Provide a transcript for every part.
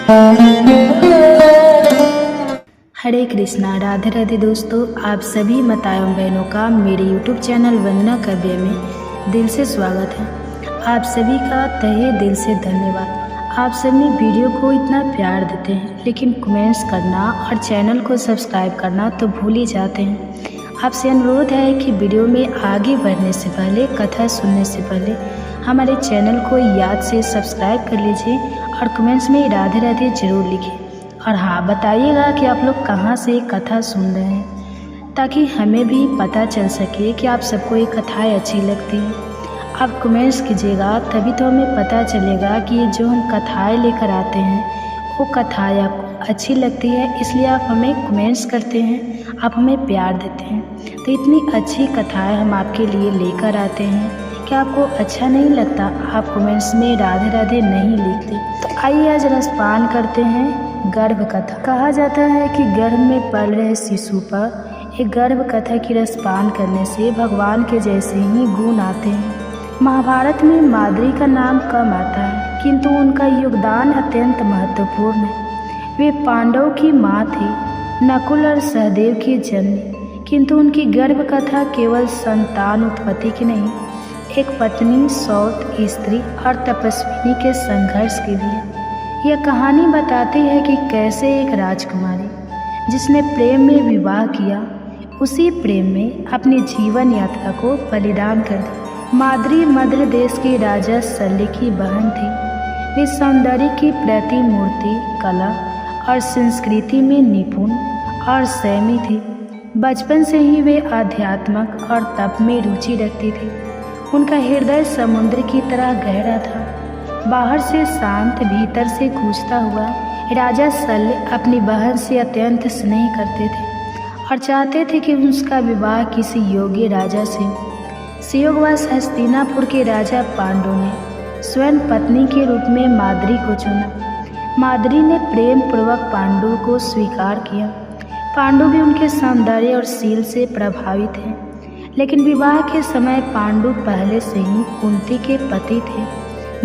हरे कृष्णा, राधे राधे। दोस्तों, आप सभी माता एवं बहनों का मेरे YouTube चैनल वंदना काव्य में दिल से स्वागत है। आप सभी का तहे दिल से धन्यवाद। आप सभी वीडियो को इतना प्यार देते हैं, लेकिन कमेंट्स करना और चैनल को सब्सक्राइब करना तो भूल ही जाते हैं। आपसे अनुरोध है कि वीडियो में आगे बढ़ने से पहले, कथा सुनने से पहले हमारे चैनल को याद से सब्सक्राइब कर लीजिए और कमेंट्स में राधे राधे जरूर लिखिए। और हाँ, बताइएगा कि आप लोग कहाँ से कथा सुन रहे हैं, ताकि हमें भी पता चल सके कि आप सबको ये कथाएँ अच्छी लगती हैं। आप कमेंट्स कीजिएगा, तभी तो हमें पता चलेगा कि जो हम कथाएँ लेकर आते हैं वो कथाएँ आपको अच्छी लगती है। इसलिए आप हमें कमेंट्स करते हैं, आप हमें प्यार देते हैं। तो इतनी अच्छी कथाएँ हम आपके लिए लेकर आते हैं। क्या आपको अच्छा नहीं लगता? आप कमेंट्स में राधे राधे नहीं लिखते। तो आइए आज रसपान करते हैं गर्भ कथा। कहा जाता है कि गर्भ में पल रहे शिशु पर एक गर्भ कथा की रसपान करने से भगवान के जैसे ही गुण आते हैं। महाभारत में माद्री का नाम कम आता है, किंतु उनका योगदान अत्यंत महत्वपूर्ण है। वे पांडव की माँ थी, नकुल और सहदेव की जननी, किंतु उनकी गर्भ कथा केवल संतान उत्पत्ति की नहीं, एक पत्नी, सौत, स्त्री और तपस्विनी के संघर्ष की भी है। यह कहानी बताती है कि कैसे एक राजकुमारी जिसने प्रेम में विवाह किया, उसी प्रेम में अपनी जीवन यात्रा को बलिदान कर दी। माद्री मद्र देश के राजा शल्य की बहन थी। वे सौंदर्य की प्रतिमूर्ति, कला और संस्कृति में निपुण और संयमी थी। बचपन से ही वे आध्यात्मक और तप में रुचि रखती थी। उनका हृदय समुद्र की तरह गहरा था, बाहर से शांत, भीतर से गूंजता हुआ। राजा शल्य अपनी बहन से अत्यंत स्नेह करते थे और चाहते थे कि उसका विवाह किसी योग्य राजा से। संयोगवश हस्तिनापुर के राजा पांडु ने स्वयं पत्नी के रूप में माद्री को चुना। माद्री ने प्रेम पूर्वक पांडु को स्वीकार किया। पांडु भी उनके सौंदर्य और शील से प्रभावित थे, लेकिन विवाह के समय पांडु पहले से ही कुंती के पति थे।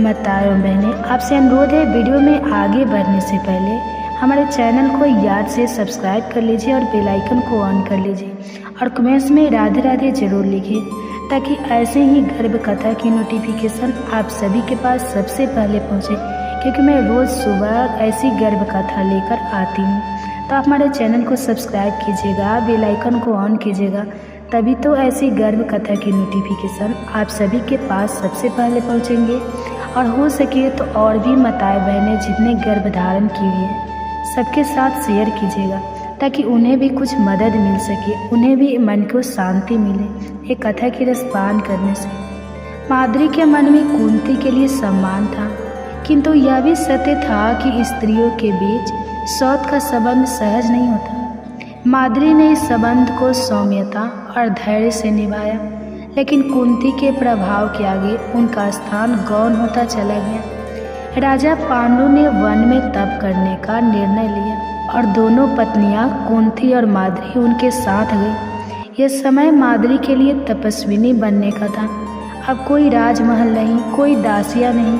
माता एवं बहनें, आपसे अनुरोध है, वीडियो में आगे बढ़ने से पहले हमारे चैनल को याद से सब्सक्राइब कर लीजिए और बेल आइकन को ऑन कर लीजिए और कमेंट्स में राधे राधे जरूर लिखिए, ताकि ऐसे ही गर्भ कथा की नोटिफिकेशन आप सभी के पास सबसे पहले पहुंचे, क्योंकि मैं रोज़ सुबह ऐसी गर्भ कथा लेकर आती हूं। तो आप हमारे चैनल को सब्सक्राइब कीजिएगा, बेल आइकन को ऑन कीजिएगा, तभी तो ऐसी गर्भ कथा की नोटिफिकेशन आप सभी के पास सबसे पहले पहुंचेंगे। और हो सके तो और भी माताएं बहनें जितने गर्भ धारण की हुई हैं, सबके साथ शेयर कीजिएगा, ताकि उन्हें भी कुछ मदद मिल सके, उन्हें भी मन को शांति मिले एक कथा की रसपान करने से। माद्री के मन में कुंती के लिए सम्मान था, किंतु यह भी सत्य था कि स्त्रियों के बीच सौत का संबंध सहज नहीं होता। माद्री ने इस संबंध को सौम्यता और धैर्य से निभाया, लेकिन कुंती के प्रभाव के आगे उनका स्थान गौण होता चला गया। राजा पांडु ने वन में तप करने का निर्णय लिया और दोनों पत्नियां कुंती और माद्री उनके साथ गई। यह समय माद्री के लिए तपस्विनी बनने का था। अब कोई राजमहल नहीं, कोई दासियां नहीं,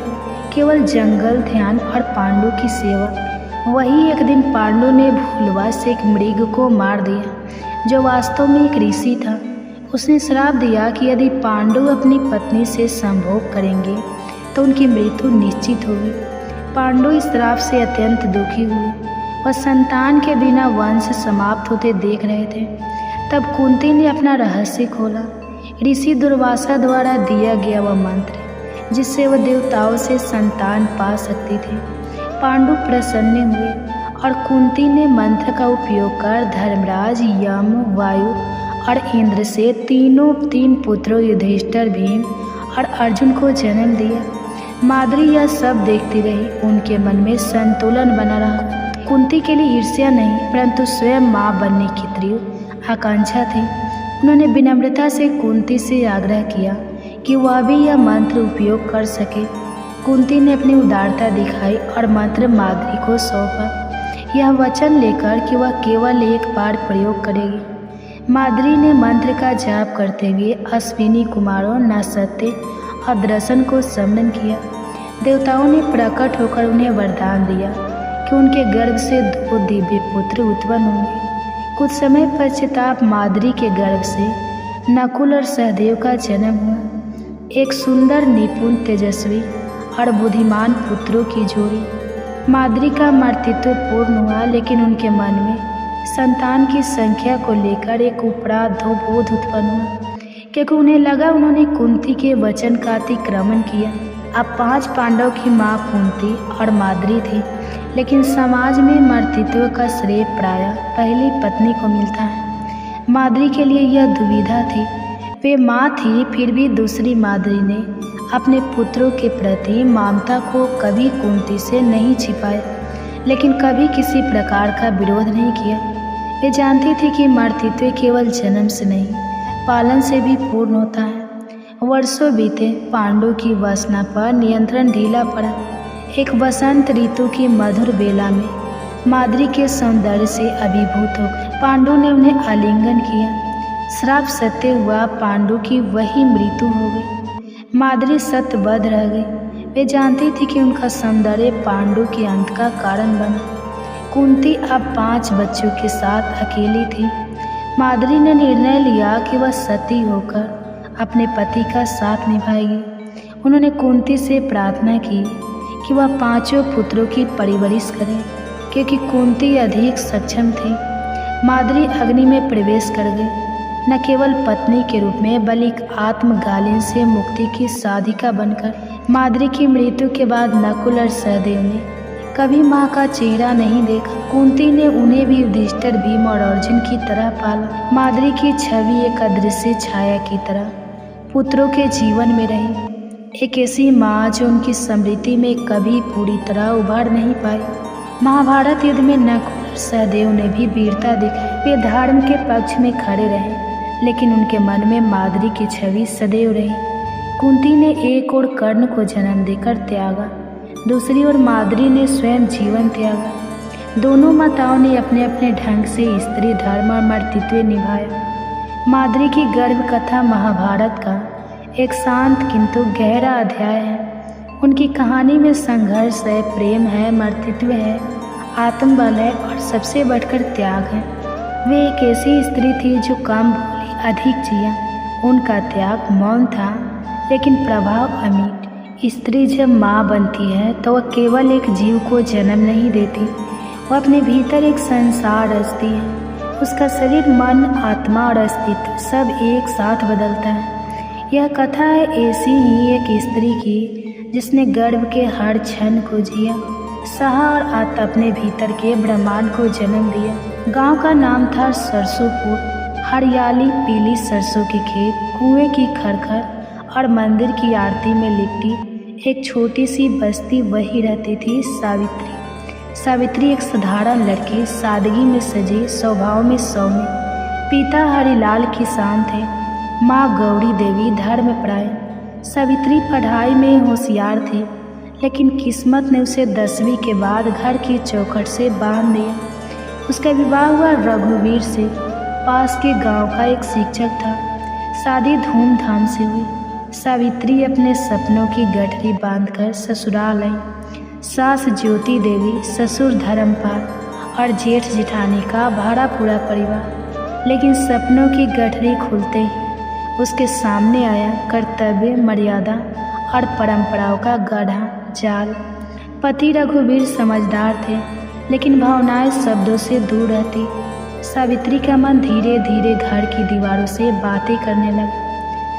केवल जंगल, ध्यान और पांडु की सेवा। वही एक दिन पांडु ने भूलवश एक मृग को मार दिया, जो वास्तव में एक ऋषि था। उसने श्राप दिया कि यदि पांडु अपनी पत्नी से संभोग करेंगे तो उनकी मृत्यु निश्चित होगी। पांडु इस श्राप से अत्यंत दुखी हुए। वह संतान के बिना वंश समाप्त होते देख रहे थे। तब कुंती ने अपना रहस्य खोला। ऋषि दुर्वासा द्वारा दिया गया वह मंत्र, जिससे वह देवताओं से संतान पा सकती थी। पांडु प्रसन्न हुए और कुंती ने मंत्र का उपयोग कर धर्मराज, यम, वायु और इंद्र से तीन पुत्रों युधिष्ठिर, भीम और अर्जुन को जन्म दिया। माद्री यह सब देखती रही। उनके मन में संतुलन बना रहा। कुंती के लिए ईर्ष्या नहीं, परंतु स्वयं माँ बनने की तीव्र आकांक्षा थी। उन्होंने विनम्रता से कुंती से आग्रह किया कि वह भी यह मंत्र उपयोग कर सके। कुंती ने अपनी उदारता दिखाई और मंत्र माद्री को सौंपा, यह वचन लेकर कि वह केवल एक बार प्रयोग करेगी। माद्री ने मंत्र का जाप करते हुए अश्विनी कुमारों, नसत्य और दर्शन को स्मरण किया। देवताओं ने प्रकट होकर उन्हें वरदान दिया कि कि उनके गर्भ से 2 दिव्य पुत्र उत्पन्न होंगे। कुछ समय पश्चात माद्री के गर्भ से नकुल और सहदेव का जन्म हुआ। एक सुंदर, निपुण, तेजस्वी और बुद्धिमान पुत्रों की जोड़ी। माद्री का मातृत्व पूर्ण हुआ, लेकिन उनके मन में संतान की संख्या को लेकर एक उपराध बोध उत्पन्न हुआ, क्योंकि उन्हें लगा उन्होंने कुंती के वचन का अतिक्रमण किया। अब 5 पांडव की माँ कुंती और माद्री थी, लेकिन समाज में मातृत्व का श्रेय प्रायः पहली पत्नी को मिलता है। माद्री के लिए यह दुविधा थी। वे माँ थी, फिर भी दूसरी माद्री ने अपने पुत्रों के प्रति ममता को कभी कुंती से नहीं छिपाया, लेकिन कभी किसी प्रकार का विरोध नहीं किया। वे जानती थी कि मातृत्व केवल जन्म से नहीं, पालन से भी पूर्ण होता है। वर्षों बीते, पांडवों की वासना पर नियंत्रण ढीला पड़ा। एक वसंत ऋतु की मधुर बेला में माद्री के सौंदर्य से अभिभूत हो पांडु ने उन्हें आलिंगन किया। श्राप सत्य हुआ, पांडु की वही मृत्यु हो गई। माद्री सत्यबद्ध रह गई। वे जानती थी कि उनका सौंदर्य पांडु के अंत का कारण बना। कुंती अब 5 बच्चों के साथ अकेली थी। माद्री ने निर्णय लिया कि वह सती होकर अपने पति का साथ निभाएगी। उन्होंने कुंती से प्रार्थना की कि वह 5 पुत्रों की परवरिश करे, क्योंकि कुंती अधिक सक्षम थी। माद्री अग्नि में प्रवेश कर गई, न केवल पत्नी के रूप में बल्कि आत्मगालिन से मुक्ति की साधिका बनकर। माद्री की मृत्यु के बाद नकुल और सहदेव ने कभी माँ का चेहरा नहीं देखा। कुंती ने उन्हें भी युधिष्ठिर, भीम और अर्जुन की तरह पाला। माद्री की छवि एक अदृश्य छाया की तरह पुत्रों के जीवन में रही, एक ऐसी माँ जो उनकी स्मृति में कभी पूरी तरह उभर नहीं पाई। महाभारत युद्ध में नकुल और सहदेव ने भी वीरता दिखाई। वे धर्म के पक्ष में खड़े रहे, लेकिन उनके मन में माद्री की छवि सदैव रही। कुंती ने एक ओर कर्ण को जन्म देकर त्यागा, दूसरी ओर माद्री ने स्वयं जीवन त्यागा। दोनों माताओं ने अपने अपने ढंग से स्त्री धर्म और मातृत्व निभाया। माद्री की गर्भ कथा महाभारत का एक शांत किंतु गहरा अध्याय है। उनकी कहानी में संघर्ष है, प्रेम है, मातृत्व है, आत्मबल है और सबसे बढ़कर त्याग है। वे एक ऐसी स्त्री थी जो कम बोली, अधिक जिया। उनका त्याग मौन था, लेकिन प्रभाव अमिट। स्त्री जब माँ बनती है तो वह केवल एक जीव को जन्म नहीं देती, वह अपने भीतर एक संसार रचती है। उसका शरीर, मन, आत्मा और अस्तित्व सब एक साथ बदलता है। यह कथा है ऐसी ही एक स्त्री की जिसने गर्भ के हर क्षण को जिया, सहा और अपने भीतर के ब्रह्मांड को जन्म दिया। गांव का नाम था सरसोपुर। हरियाली, पीली सरसों के खेत, कुएं की खरखर और मंदिर की आरती में लिपटी एक छोटी सी बस्ती, वही रहती थी सावित्री। सावित्री एक साधारण लड़की, सादगी में सजी, स्वभाव में सौम्य। पिता हरिलाल किसान थे, माँ गौरी देवी धर्मपरायण। सावित्री पढ़ाई में होशियार थी, लेकिन किस्मत ने उसे 10वीं के बाद घर की चौखट से बांध दिया। उसका विवाह हुआ रघुवीर से, पास के गांव का एक शिक्षक था। शादी धूमधाम से हुई। सावित्री अपने सपनों की गठरी बांधकर ससुराल आई। सास ज्योति देवी, ससुर धर्मपाल और जेठ जेठानी का भरा पूरा परिवार। लेकिन सपनों की गठरी खुलते ही उसके सामने आया कर्तव्य, मर्यादा और परंपराओं का गाढ़ा जाल। पति रघुवीर समझदार थे, लेकिन भावनाएं शब्दों से दूर रहती। सावित्री का मन धीरे धीरे घर की दीवारों से बातें करने लगा।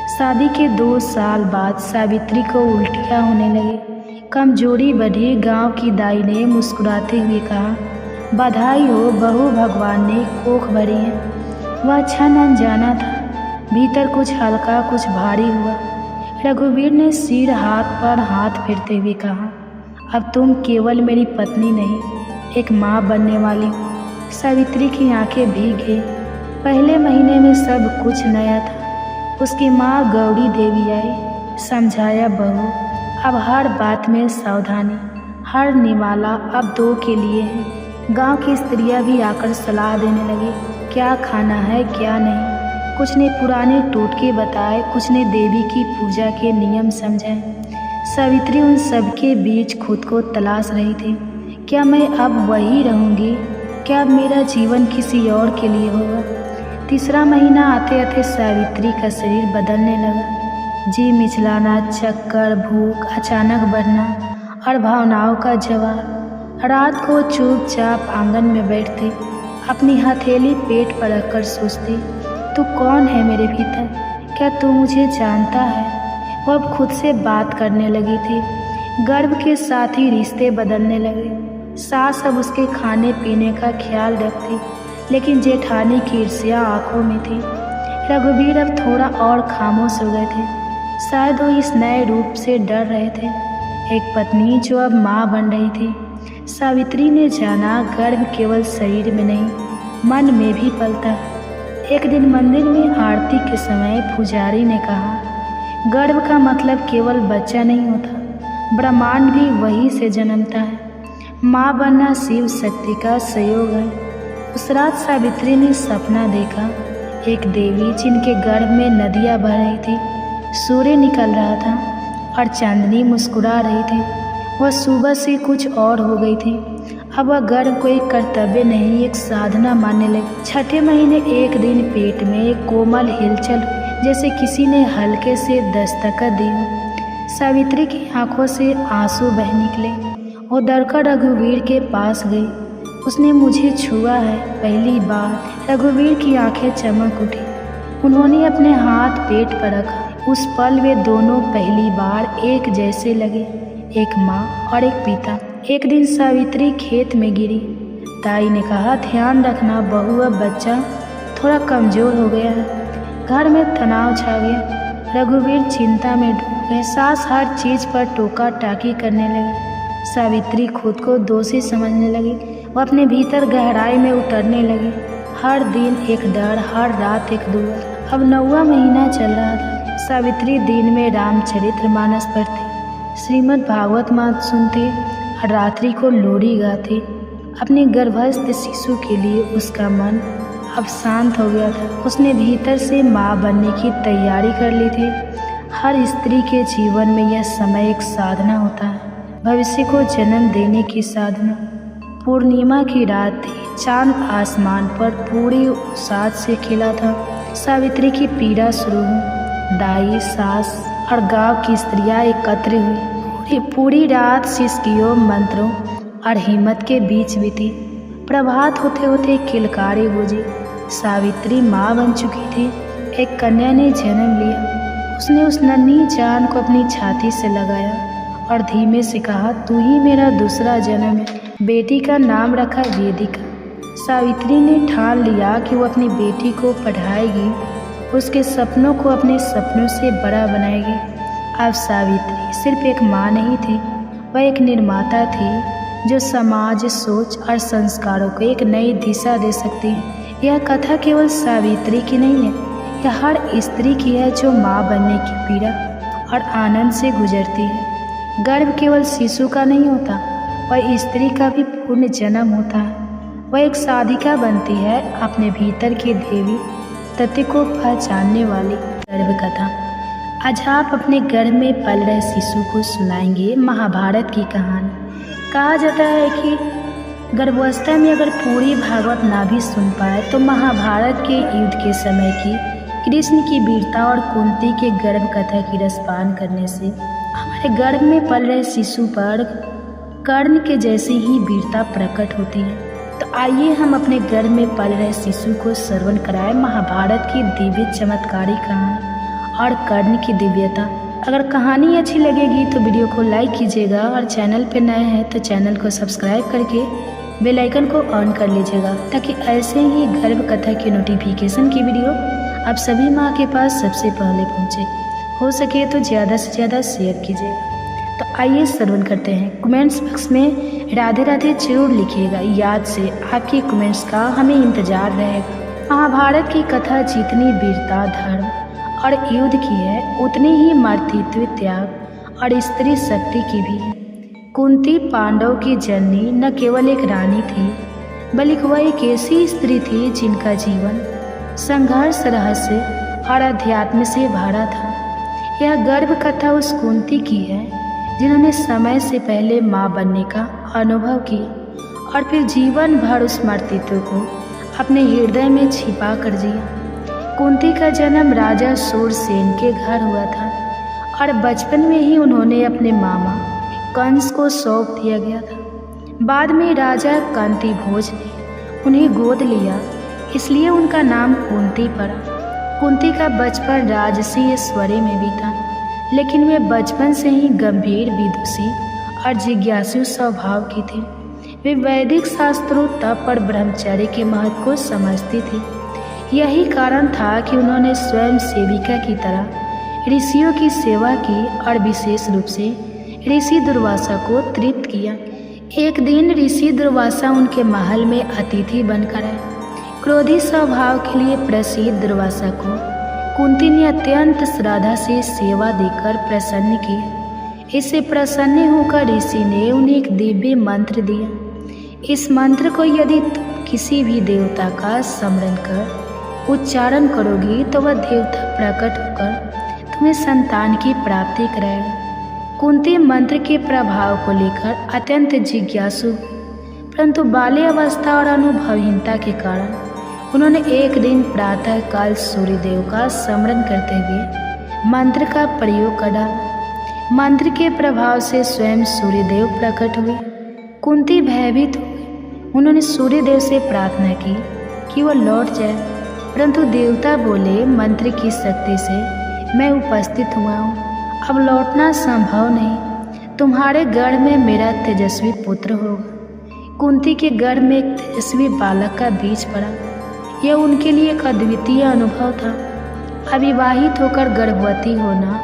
शादी के 2 साल बाद सावित्री को उल्टियाँ होने लगी, कमजोरी बढ़ी। गांव की दाई ने मुस्कुराते हुए कहा, बधाई हो बहू, भगवान ने कोख भरी है। वह क्षण अनजाना था, भीतर कुछ हल्का कुछ भारी हुआ। रघुवीर ने सिर हाथ पर हाथ फेरते हुए कहा, अब तुम केवल मेरी पत्नी नहीं, एक माँ बनने वाली हो। सावित्री की आंखें भीग गई। पहले महीने में सब कुछ नया था। उसकी माँ गौरी देवी आई, समझाया, बहू अब हर बात में सावधानी, हर निवाला अब 2 के लिए है। गांव की स्त्रियां भी आकर सलाह देने लगी, क्या खाना है क्या नहीं। कुछ ने पुराने टोटके बताए, कुछ ने देवी की पूजा के नियम समझाए। सावित्री उन सबके बीच खुद को तलाश रही थी। क्या मैं अब वही रहूँगी? क्या अब मेरा जीवन किसी और के लिए होगा? तीसरा महीना आते आते सावित्री का शरीर बदलने लगा। जी मिचलाना, चक्कर, भूख अचानक बढ़ना और भावनाओं का जवाब। रात को चुपचाप आंगन में बैठती, अपनी हथेली पेट पर रखकर सोचती, तू कौन है मेरे भीतर? क्या तू मुझे जानता है? वो अब खुद से बात करने लगी थी। गर्भ के साथ ही रिश्ते बदलने लगे। सास अब उसके खाने पीने का ख्याल रखती, लेकिन जेठानी की ईर्ष्या आंखों में थी। रघुवीर अब थोड़ा और खामोश हो गए थे। शायद वो इस नए रूप से डर रहे थे। एक पत्नी जो अब माँ बन रही थी। सावित्री ने जाना गर्भ केवल शरीर में नहीं, मन में भी पलता है। एक दिन मंदिर में आरती के समय पुजारी ने कहा, गर्भ का मतलब केवल बच्चा नहीं होता, ब्रह्मांड भी वही से जन्मता है। माँ बनना शिव शक्ति का संयोग है। उस रात सावित्री ने सपना देखा, एक देवी जिनके गर्भ में नदियाँ बह रही थी, सूर्य निकल रहा था और चांदनी मुस्कुरा रही थी। वह सुबह से कुछ और हो गई थी। अब वह गर्भ को एक कर्तव्य नहीं, एक साधना मानने लगी। छठे महीने एक दिन पेट में एक कोमल हिलचल, जैसे किसी ने हल्के से दस्तक दी हो। सावित्री की आंखों से आंसू बह निकले। वो दौड़कर रघुवीर के पास गई। उसने मुझे छुआ है पहली बार। रघुवीर की आंखें चमक उठी। उन्होंने अपने हाथ पेट पर रखा। उस पल वे दोनों पहली बार एक जैसे लगे, एक माँ और एक पिता। एक दिन सावित्री खेत में गिरी। ताई ने कहा, ध्यान रखना बहू, अब बच्चा थोड़ा कमज़ोर हो गया है। घर में तनाव छा गया। रघुवीर चिंता में डूब गए। सास हर चीज़ पर टोका टाकी करने लगी। सावित्री खुद को दोषी समझने लगी। वो अपने भीतर गहराई में उतरने लगी। हर दिन एक डर, हर रात एक दुआ। अब 9वां महीना चल रहा था। सावित्री दिन में रामचरितमानस पढ़ती, श्रीमद् भागवत मात सुनती और रात्रि को लोरी गाती। अपने गर्भस्थ शिशु के लिए उसका मन अब शांत हो गया था। उसने भीतर से माँ बनने की तैयारी कर ली थी। हर स्त्री के जीवन में यह समय एक साधना होता है, भविष्य को जन्म देने की साधना। पूर्णिमा की रात थी। चांद आसमान पर पूरी उत्साह से खिला था। सावित्री की पीड़ा शुरू हुई। दाई, सास और गांव की स्त्रियां एकत्र हुई। पूरी रात सिसकियों, मंत्रों और हिम्मत के बीच बीती। प्रभात होते होते किलकारी गूंजी। सावित्री माँ बन चुकी थी। एक कन्या ने जन्म लिया। उसने उस नन्ही जान को अपनी छाती से लगाया और धीमे से कहा, तू ही मेरा दूसरा जन्म है। बेटी का नाम रखा वेदिका। सावित्री ने ठान लिया कि वो अपनी बेटी को पढ़ाएगी, उसके सपनों को अपने सपनों से बड़ा बनाएगी। अब सावित्री सिर्फ एक माँ नहीं थी, वह एक निर्माता थी जो समाज, सोच और संस्कारों को एक नई दिशा दे सकती है। यह कथा केवल सावित्री की नहीं है, यह हर स्त्री की है जो माँ बनने की पीड़ा और आनंद से गुजरती है। गर्भ केवल शिशु का नहीं होता, वह स्त्री का भी पूर्ण जन्म होता है। वह एक साधिका बनती है, अपने भीतर की देवी तत्व को पहचानने वाली। गर्भ कथा। आज आप अपने गर्भ में पल रहे शिशु को सुनाएंगे महाभारत की कहानी। कहा जाता है कि गर्भावस्था में अगर पूरी भागवत ना भी सुन पाए तो महाभारत के युद्ध के समय की कृष्ण की वीरता और कुंती के गर्भ कथा की रसपान करने से हमारे गर्भ में पल रहे शिशु पर कर्ण के जैसी ही वीरता प्रकट होती है। तो आइए हम अपने गर्भ में पल रहे शिशु को श्रवण कराएं महाभारत की दिव्य चमत्कारी कहानी और कर्ण की दिव्यता। अगर कहानी अच्छी लगेगी तो वीडियो को लाइक कीजिएगा और चैनल पर नए हैं तो चैनल को सब्सक्राइब करके बेल आइकन को ऑन कर लीजिएगा, ताकि ऐसे ही गर्भ कथा की नोटिफिकेशन की वीडियो आप सभी माँ के पास सबसे पहले पहुँचे। हो सके तो ज़्यादा से ज़्यादा शेयर कीजिएगा। तो आइए श्रवण करते हैं। कमेंट्स बॉक्स में राधे राधे जरूर लिखिएगा। याद से आपके कमेंट्स का हमें इंतज़ार रहेगा। महाभारत की कथा जितनी वीरता, धर्म और युद्ध की है, उतनी ही मातृत्व, त्याग और स्त्री शक्ति की भी है। कुंती पांडव की जननी न केवल एक रानी थी, बल्कि वह एक ऐसी स्त्री थी जिनका जीवन संघर्ष, रहस्य और अध्यात्म से भरा था। यह गर्भ कथा उस कुंती की है जिन्होंने समय से पहले माँ बनने का अनुभव किया। और फिर जीवन भर उस मर्तित्व को अपने हृदय में छिपा कर जिया। कुंती का जन्म राजा सूरसेन के घर हुआ था और बचपन में ही उन्होंने अपने मामा कंस को सौंप दिया गया था। बाद में राजा कांतिभोज ने उन्हें गोद लिया, इसलिए उनका नाम कुंती पड़ा। कुंती का बचपन राजसी ऐश्वर्य में भी था, लेकिन वे बचपन से ही गंभीर, विदुषी और जिज्ञासु स्वभाव की थी। वे वैदिक शास्त्रों, तप और ब्रह्मचर्य के महत्व को समझती थी। यही कारण था कि उन्होंने स्वयं सेविका की तरह ऋषियों की सेवा की और विशेष रूप से ऋषि दुर्वासा को तृप्त किया। एक दिन ऋषि दुर्वासा उनके महल में अतिथि बनकर आए। क्रोधी स्वभाव के लिए प्रसिद्ध दुर्वासा को कुंती ने अत्यंत श्रद्धा से सेवा देकर प्रसन्न किया। इससे प्रसन्न होकर ऋषि ने उन्हें एक दिव्य मंत्र दिया। इस मंत्र को यदि तुम किसी भी देवता का स्मरण कर उच्चारण करोगी तो वह देवता प्रकट होकर तुम्हें संतान की प्राप्ति कराएगा। कुंती मंत्र के प्रभाव को लेकर अत्यंत जिज्ञासु, परंतु बाल्यावस्था और अनुभवहीनता के कारण उन्होंने एक दिन प्रातः काल सूर्यदेव का स्मरण करते हुए मंत्र का प्रयोग कर डाला। मंत्र के प्रभाव से स्वयं सूर्यदेव प्रकट हुए। कुंती भयभीत हो गई। उन्होंने सूर्यदेव से प्रार्थना की कि वह लौट जाए, परंतु देवता बोले, मंत्र की शक्ति से मैं उपस्थित हुआ हूँ, अब लौटना संभव नहीं। तुम्हारे गर्भ में मेरा तेजस्वी पुत्र होगा। कुंती के गर्भ में एक तेजस्वी बालक का बीज पड़ा। यह उनके लिए एक अद्वितीय अनुभव था। अविवाहित होकर गर्भवती होना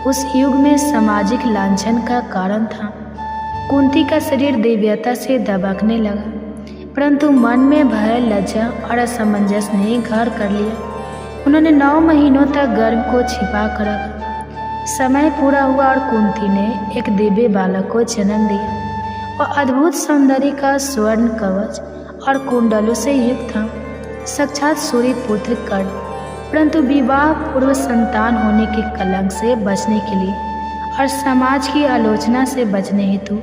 उस युग में सामाजिक लांछन का कारण था। कुंती का शरीर दिव्यता से दबकने लगा, परंतु मन में भय, लज्जा और असमंजस ने घर कर लिया। उन्होंने 9 महीनों तक गर्भ को छिपा कर रखा। समय पूरा हुआ और कुंती ने एक दिव्य बालक को जन्म दिया। वह अद्भुत सौंदर्य का स्वर्ण कवच और कुंडलों से युक्त था, साक्षात सूर्य पुत्र कर्ण। परंतु विवाह पूर्व संतान होने के कलंक से बचने के लिए और समाज की आलोचना से बचने हेतु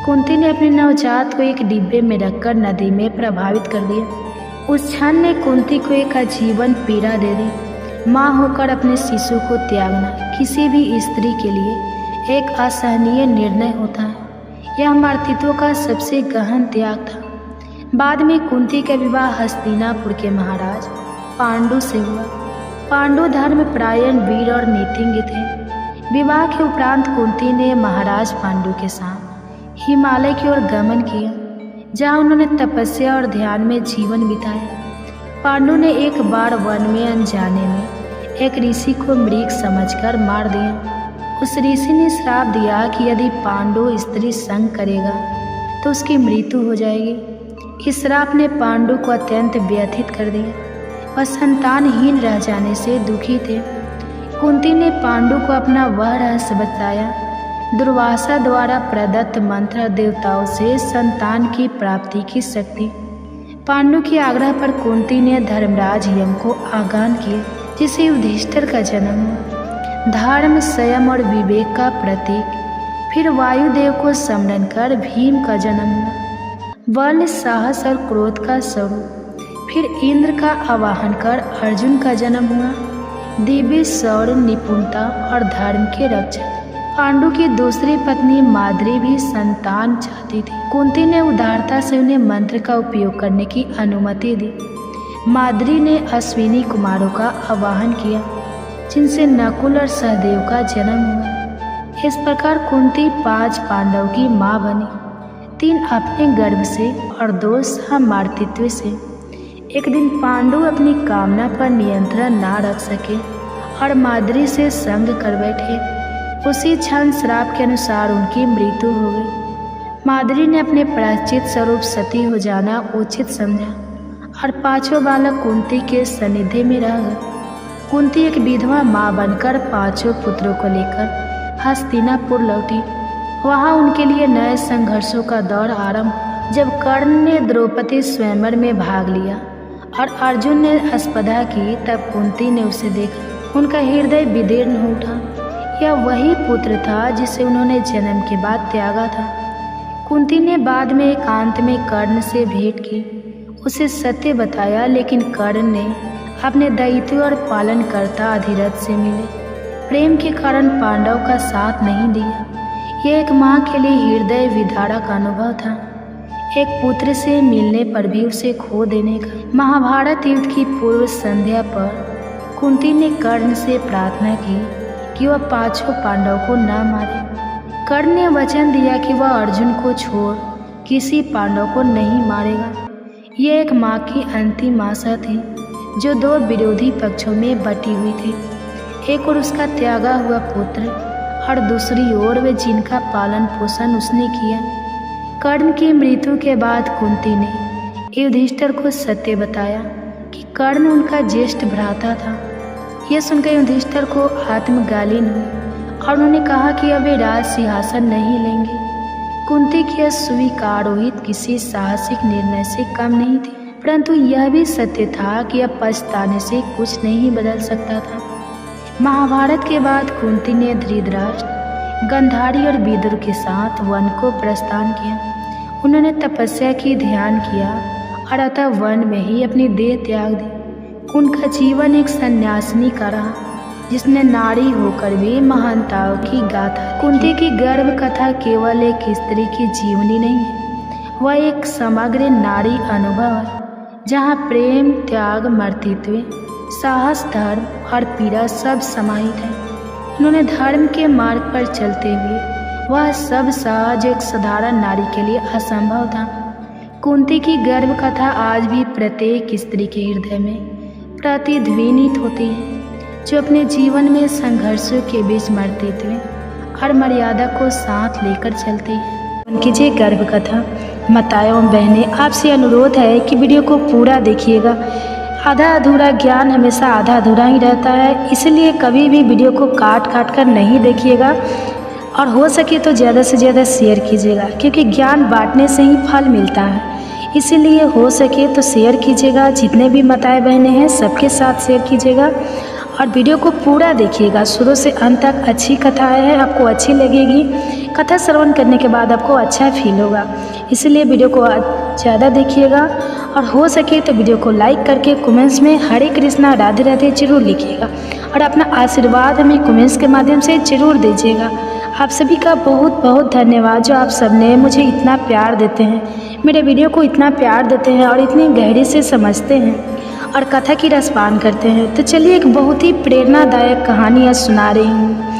कुंती ने अपने नवजात को एक डिब्बे में रखकर नदी में प्रभावित कर दिया। उस क्षण ने कुंती को एक आजीवन पीड़ा दे दी। माँ होकर अपने शिशु को त्यागना किसी भी स्त्री के लिए एक असहनीय निर्णय होता है। यह मातृत्व का सबसे गहन त्याग था। बाद में कुंती का विवाह हस्तिनापुर के महाराज पांडु से हुआ। पांडु धर्मपरायण, वीर और नीतिज्ञ थे। विवाह के उपरांत कुंती ने महाराज पांडु के साथ हिमालय की ओर गमन किया, जहाँ उन्होंने तपस्या और ध्यान में जीवन बिताया। पांडु ने एक बार वन में अनजाने में एक ऋषि को मृग समझकर मार दिया। उस ऋषि ने श्राप दिया कि यदि पांडु स्त्री संग करेगा तो उसकी मृत्यु हो जाएगी। इस श्राप ने पांडु को अत्यंत व्यथित कर दिया। वह संतानहीन रह जाने से दुखी थे। कुंती ने पांडु को अपना वह रहस्य बताया। दुर्वासा द्वारा प्रदत्त मंत्र देवताओं से संतान की प्राप्ति की शक्ति। पांडु के आग्रह पर कुंती ने धर्मराज यम को आगान किया, जिसे युधिष्ठिर का जन्म हुआ। धर्म, संयम और विवेक का प्रतीक। फिर वायुदेव को स्मरण कर भीम का जन्म हुआ, बल, साहस और क्रोध का स्वरूप। फिर इंद्र का आवाहन कर अर्जुन का जन्म हुआ, दिव्य शौर्य, निपुणता और धर्म के रक्षक। पांडु की दूसरी पत्नी माद्री भी संतान चाहती थी। कुंती ने उदारता से उन्हें मंत्र का उपयोग करने की अनुमति दी। माद्री ने अश्विनी कुमारों का आवाहन किया, जिनसे नकुल और सहदेव का जन्म हुआ। इस प्रकार कुंती 5 पांडव की माँ बनी, 3 अपने गर्भ से और 2 सहमातृत्व से। एक दिन पांडु अपनी कामना पर नियंत्रण ना रख सके और माद्री से संग कर बैठे। उसी क्षण श्राप के अनुसार उनकी मृत्यु हो गई। माद्री ने अपने प्रायश्चित स्वरूप सती हो जाना उचित समझा और 5 बालक कुंती के सानिध्य में रह गए। कुंती एक विधवा माँ बनकर 5 पुत्रों को लेकर हस्तिनापुर लौटी। वहाँ उनके लिए नए संघर्षों का दौर आरंभ। जब कर्ण ने द्रौपदी स्वयंवर में भाग लिया और अर्जुन ने स्पर्धा की, तब कुंती ने उसे देखा। उनका हृदय विदीर्ण हो उठा। यह वही पुत्र था जिसे उन्होंने जन्म के बाद त्यागा था। कुंती ने बाद में एकांत में कर्ण से भेंट की, उसे सत्य बताया, लेकिन कर्ण ने अपने दैत्य और पालनकर्ता अधिरथ से मिले प्रेम के कारण पांडव का साथ नहीं दिया। यह एक माँ के लिए हृदय विदारक अनुभव था, एक पुत्र से मिलने पर भी उसे खो देने का। महाभारत युद्ध की पूर्व संध्या पर कुंती ने कर्ण से प्रार्थना की कि वह पांचों पांडव को न मारे। कर्ण ने वचन दिया कि वह अर्जुन को छोड़ किसी पांडव को नहीं मारेगा। यह एक माँ की अंतिम आशा थी जो दो विरोधी पक्षों में बटी हुई थी, एक और उसका त्यागा हुआ पुत्र और दूसरी ओर वे जिनका पालन पोषण उसने किया। कर्ण की मृत्यु के बाद कुंती ने युधिष्ठिर को सत्य बताया कि कर्ण उनका ज्येष्ठ भ्राता था। यह सुनकर युधिष्ठिर को आत्मगालीन हुई और उन्होंने कहा कि अब वे राज सिंहासन नहीं लेंगे। कुंती की स्वीकार रोहित किसी साहसिक निर्णय से कम नहीं थी, परंतु यह भी सत्य था कि अब पछताने से कुछ नहीं बदल सकता था। महाभारत के बाद कुंती ने धृतराष्ट्र, गांधारी और विदुर के साथ वन को प्रस्थान किया। उन्होंने तपस्या की, ध्यान किया और अतः वन में ही अपनी देह त्याग दी। उनका जीवन एक सन्यासिनी का रहा, जिसने नारी होकर भी महानताओं की गाथा। कुंती की गर्भ कथा केवल एक स्त्री की जीवनी नहीं है, वह एक समग्र नारी अनुभव है, जहाँ प्रेम, त्याग, मर्तित्व, साहस, धर्म और पीड़ा सब समाहित है। उन्होंने धर्म के मार्ग पर चलते हुए वह सब सहा जो एक साधारण नारी के लिए असंभव था। कुंती की गर्भ कथा आज भी प्रत्येक स्त्री के हृदय में प्रतिध्वनित होती है, जो अपने जीवन में संघर्षों के बीच मर्तित्व और मर्यादा को साथ लेकर चलती है। उनकी जे गर्भ कथा माताओं एवं बहनें, आपसे अनुरोध है कि वीडियो को पूरा देखिएगा। आधा अधूरा ज्ञान हमेशा आधा अधूरा ही रहता है, इसलिए कभी भी वीडियो को काट कर नहीं देखिएगा और हो सके तो ज़्यादा से ज़्यादा शेयर कीजिएगा, क्योंकि ज्ञान बांटने से ही फल मिलता है। इसीलिए हो सके तो शेयर कीजिएगा, जितने भी माताएं बहनें हैं सबके साथ शेयर कीजिएगा और वीडियो को पूरा देखिएगा शुरू से अंत तक। अच्छी कथाएं हैं, आपको अच्छी लगेगी। कथा श्रवण करने के बाद आपको अच्छा फील होगा, इसलिए वीडियो को ज़्यादा देखिएगा और हो सके तो वीडियो को लाइक करके कमेंट्स में हरे कृष्णा राधे राधे जरूर लिखिएगा और अपना आशीर्वाद हमें कमेंट्स के माध्यम से जरूर दीजिएगा। आप सभी का बहुत बहुत धन्यवाद, जो आप सबने मुझे इतना प्यार देते हैं, मेरे वीडियो को इतना प्यार देते हैं और इतनी गहरे से समझते हैं और कथा की रसपान करते हैं। तो चलिए एक बहुत ही प्रेरणादायक कहानी आज सुना रही हूँ।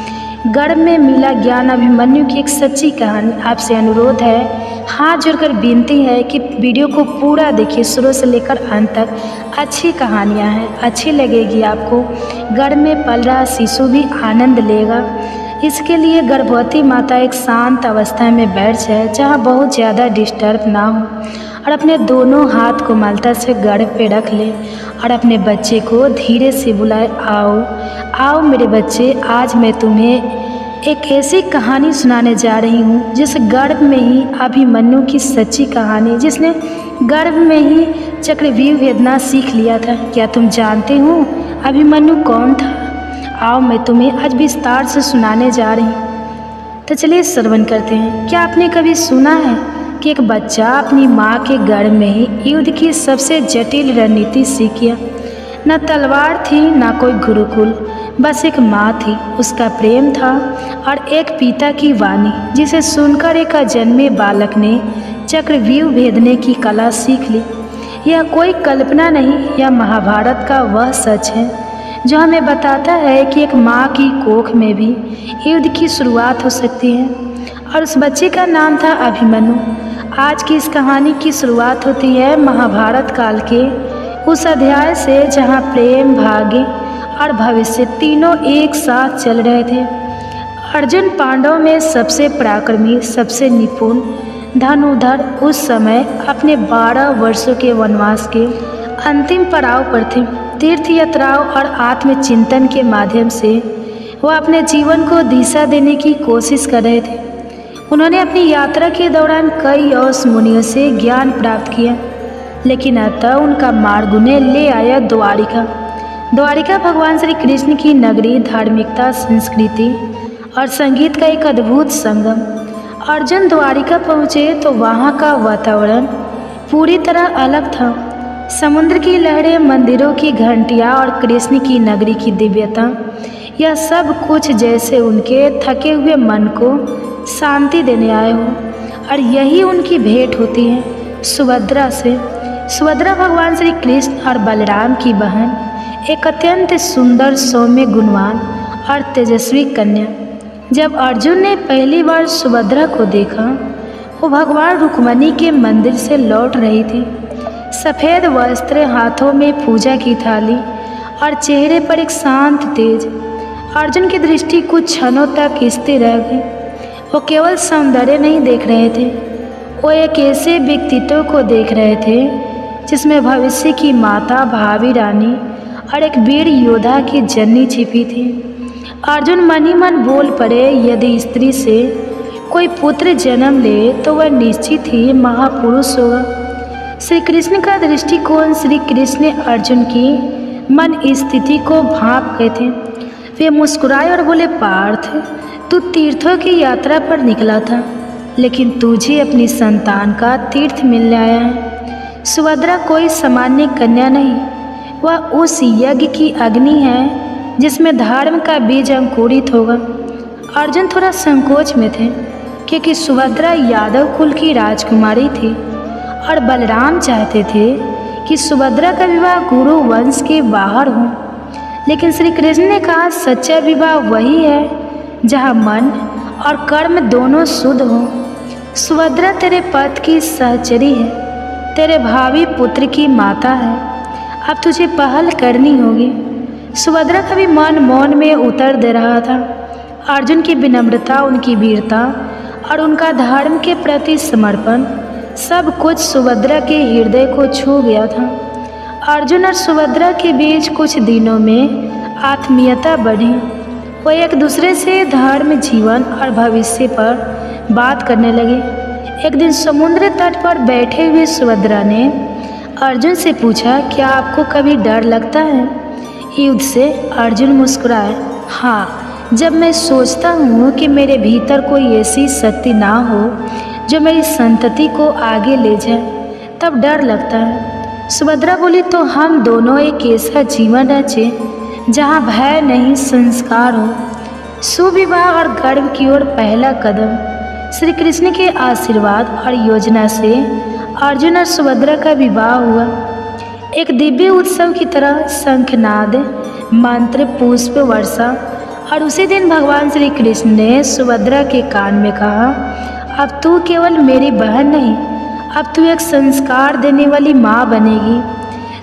गर्भ में मिला ज्ञान, अभिमन्यु की एक सच्ची कहानी। आपसे अनुरोध है, हाथ जोड़कर विनती है कि वीडियो को पूरा देखिए शुरू से लेकर अंत तक। अच्छी कहानियाँ हैं, अच्छी लगेगी आपको। गर्भ में पल रहा शिशु भी आनंद लेगा। इसके लिए गर्भवती माता एक शांत अवस्था में बैठ जाए, जहाँ बहुत ज़्यादा डिस्टर्ब ना हो, और अपने दोनों हाथ को मलता से गर्भ पे रख ले और अपने बच्चे को धीरे से बुलाए, आओ आओ मेरे बच्चे, आज मैं तुम्हें एक ऐसी कहानी सुनाने जा रही हूँ जिस गर्भ में ही अभिमन्यु की सच्ची कहानी, जिसने गर्भ में ही चक्रव्यूह वेदना सीख लिया था। क्या तुम जानते हो अभिमन्यु कौन था? आओ मैं तुम्हें आज विस्तार से सुनाने जा रही हूँ। तो चलिए श्रवण करते हैं। क्या आपने कभी सुना है कि एक बच्चा अपनी माँ के गर्भ में ही युद्ध की सबसे जटिल रणनीति सीख गया? न तलवार थी, न कोई गुरुकुल, बस एक माँ थी, उसका प्रेम था और एक पिता की वाणी, जिसे सुनकर एक अजन्मे बालक ने चक्रव्यूह भेदने की कला सीख ली। यह कोई कल्पना नहीं, यह महाभारत का वह सच है जो हमें बताता है कि एक माँ की कोख में भी युद्ध की शुरुआत हो सकती है। और उस बच्चे का नाम था अभिमन्यु। आज की इस कहानी की शुरुआत होती है महाभारत काल के उस अध्याय से, जहाँ प्रेम, भाग्य और भविष्य तीनों एक साथ चल रहे थे। अर्जुन पांडव में सबसे पराक्रमी, सबसे निपुण धनुर्धर उस समय अपने 12 वर्षों के वनवास के अंतिम पड़ाव पर थे। तीर्थ यात्राओं और आत्मचिंतन के माध्यम से वह अपने जीवन को दिशा देने की कोशिश कर रहे थे। उन्होंने अपनी यात्रा के दौरान कई यश मुनियों से ज्ञान प्राप्त किया, लेकिन अतः उनका मार्ग उन्हें ले आया द्वारिका। द्वारिका भगवान श्री कृष्ण की नगरी, धार्मिकता, संस्कृति और संगीत का एक अद्भुत संगम। अर्जुन द्वारिका पहुँचे तो वहाँ का वातावरण पूरी तरह अलग था। समुद्र की लहरें, मंदिरों की घंटियाँ और कृष्ण की नगरी की दिव्यता, यह सब कुछ जैसे उनके थके हुए मन को शांति देने आए हो। और यही उनकी भेंट होती है सुभद्रा से। सुभद्रा भगवान श्री कृष्ण और बलराम की बहन, एक अत्यंत सुंदर, सौम्य, गुणवान और तेजस्वी कन्या। जब अर्जुन ने पहली बार सुभद्रा को देखा, वो भगवान रुक्मणी के मंदिर से लौट रही थी। सफ़ेद वस्त्र, हाथों में पूजा की थाली और चेहरे पर एक शांत तेज। अर्जुन की दृष्टि कुछ क्षणों तक स्थिर रह गई। वो केवल सौंदर्य नहीं देख रहे थे, वो एक ऐसे व्यक्तित्व को देख रहे थे जिसमें भविष्य की माता, भावी रानी और एक वीर योद्धा की जननी छिपी थी। अर्जुन मन ही मन बोल पड़े, यदि स्त्री से कोई पुत्र जन्म ले तो वह निश्चित ही महापुरुष होगा। श्री कृष्ण का दृष्टिकोण, श्री कृष्ण ने अर्जुन की मन स्थिति को भांप गए थे। वे मुस्कुराए और बोले, पार्थ, तू तीर्थों की यात्रा पर निकला था, लेकिन तुझे अपनी संतान का तीर्थ मिलने आया है। सुभद्रा कोई सामान्य कन्या नहीं, वह उस यज्ञ की अग्नि है जिसमें धर्म का बीज अंकुरित होगा। अर्जुन थोड़ा संकोच में थे, क्योंकि सुभद्रा यादव कुल की राजकुमारी थी और बलराम चाहते थे कि सुभद्रा का विवाह गुरु वंश के बाहर हो। लेकिन श्री कृष्ण ने कहा, सच्चा विवाह वही है जहाँ मन और कर्म दोनों शुद्ध हो। सुभद्रा तेरे पति की सहचरी है, तेरे भावी पुत्र की माता है। अब तुझे पहल करनी होगी। सुभद्रा का भी मन मौन में उतर दे रहा था। अर्जुन की विनम्रता, उनकी वीरता और उनका धर्म के प्रति समर्पण, सब कुछ सुभद्रा के हृदय को छू गया था। अर्जुन और सुभद्रा के बीच कुछ दिनों में आत्मीयता बढ़ी। वो एक दूसरे से धर्म, जीवन और भविष्य पर बात करने लगे। एक दिन समुद्र तट पर बैठे हुए सुभद्रा ने अर्जुन से पूछा, क्या आपको कभी डर लगता है युद्ध से? अर्जुन मुस्कुराए, हाँ, जब मैं सोचता हूँ कि मेरे भीतर कोई ऐसी शक्ति ना हो जो मेरी संतति को आगे ले जाए, तब डर लगता है। सुभद्रा बोली, तो हम दोनों एक ऐसा जीवन रचें जहाँ भय नहीं, संस्कार हो। सुविवाह और गर्व की ओर पहला कदम। श्री कृष्ण के आशीर्वाद और योजना से अर्जुन और सुभद्रा का विवाह हुआ। एक दिव्य उत्सव की तरह शंखनाद, मंत्र, पुष्प वर्षा। और उसी दिन भगवान श्री कृष्ण ने सुभद्रा के कान में कहा, अब तू केवल मेरी बहन नहीं, अब तू एक संस्कार देने वाली माँ बनेगी।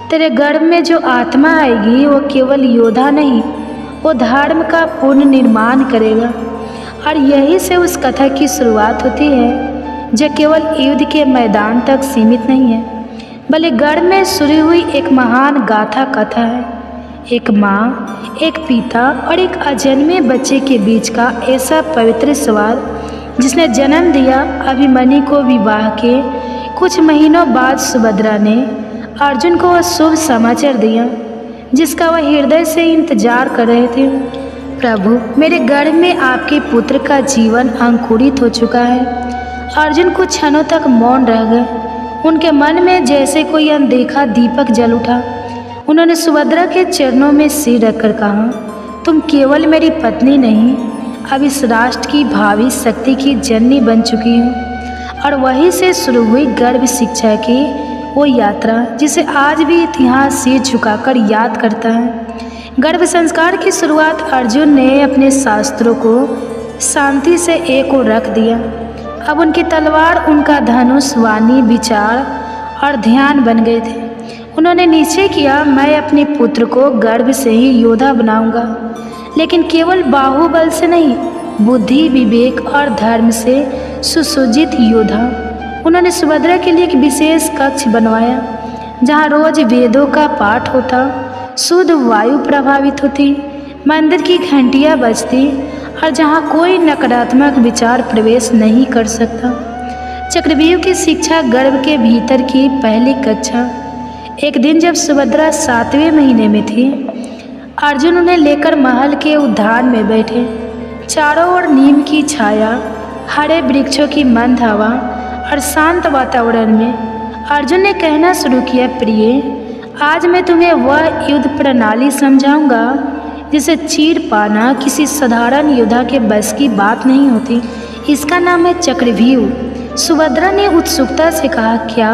तेरे गर्भ में जो आत्मा आएगी वो केवल योद्धा नहीं, वो धर्म का पुनर्निर्माण करेगा। और यही से उस कथा की शुरुआत होती है जो केवल युद्ध के मैदान तक सीमित नहीं है, बल्कि गर्भ में शुरू हुई एक महान गाथा कथा है। एक माँ, एक पिता और एक अजन्मे बच्चे के बीच का ऐसा पवित्र सवाल जिसने जन्म दिया अभिमन्यु को। विवाह के कुछ महीनों बाद सुभद्रा ने अर्जुन को वह शुभ समाचार दिया जिसका वह हृदय से इंतजार कर रहे थे। प्रभु, मेरे गर्भ में आपके पुत्र का जीवन अंकुरित हो चुका है। अर्जुन कुछ क्षणों तक मौन रह गए। उनके मन में जैसे कोई अनदेखा दीपक जल उठा। उन्होंने सुभद्रा के चरणों में सिर रखकर कहा, तुम केवल मेरी पत्नी नहीं, अब इस राष्ट्र की भावी शक्ति की जननी बन चुकी हो। और वहीं से शुरू हुई गर्भ शिक्षा की वो यात्रा जिसे आज भी इतिहास सिर झुकाकर याद करता है। गर्भ संस्कार की शुरुआत अर्जुन ने अपने शास्त्रों को शांति से एक ओर रख दिया। अब उनकी तलवार, उनका धनुष, वाणी, विचार और ध्यान बन गए थे। उन्होंने निश्चय किया, मैं अपने पुत्र को गर्भ से ही योद्धा बनाऊंगा, लेकिन केवल बाहुबल से नहीं, बुद्धि, विवेक और धर्म से सुसज्जित योद्धा। उन्होंने सुभद्रा के लिए एक विशेष कक्ष बनवाया जहाँ रोज वेदों का पाठ होता, शुद्ध वायु प्रभावित होती, मंदिर की घंटियाँ बजती और जहाँ कोई नकारात्मक विचार प्रवेश नहीं कर सकता। चक्रव्यूह की शिक्षा गर्भ के भीतर की पहली कक्षा। एक दिन जब सुभद्रा 7वें महीने में थी, अर्जुन उन्हें लेकर महल के उद्यान में बैठे। चारों ओर नीम की छाया, हरे वृक्षों की मंद हवा और शांत वातावरण में अर्जुन ने कहना शुरू किया, प्रिय, आज मैं तुम्हें वह युद्ध प्रणाली समझाऊंगा जिसे चीर पाना किसी साधारण योद्धा के बस की बात नहीं होती। इसका नाम है चक्रव्यूह। सुभद्रा ने उत्सुकता से कहा, क्या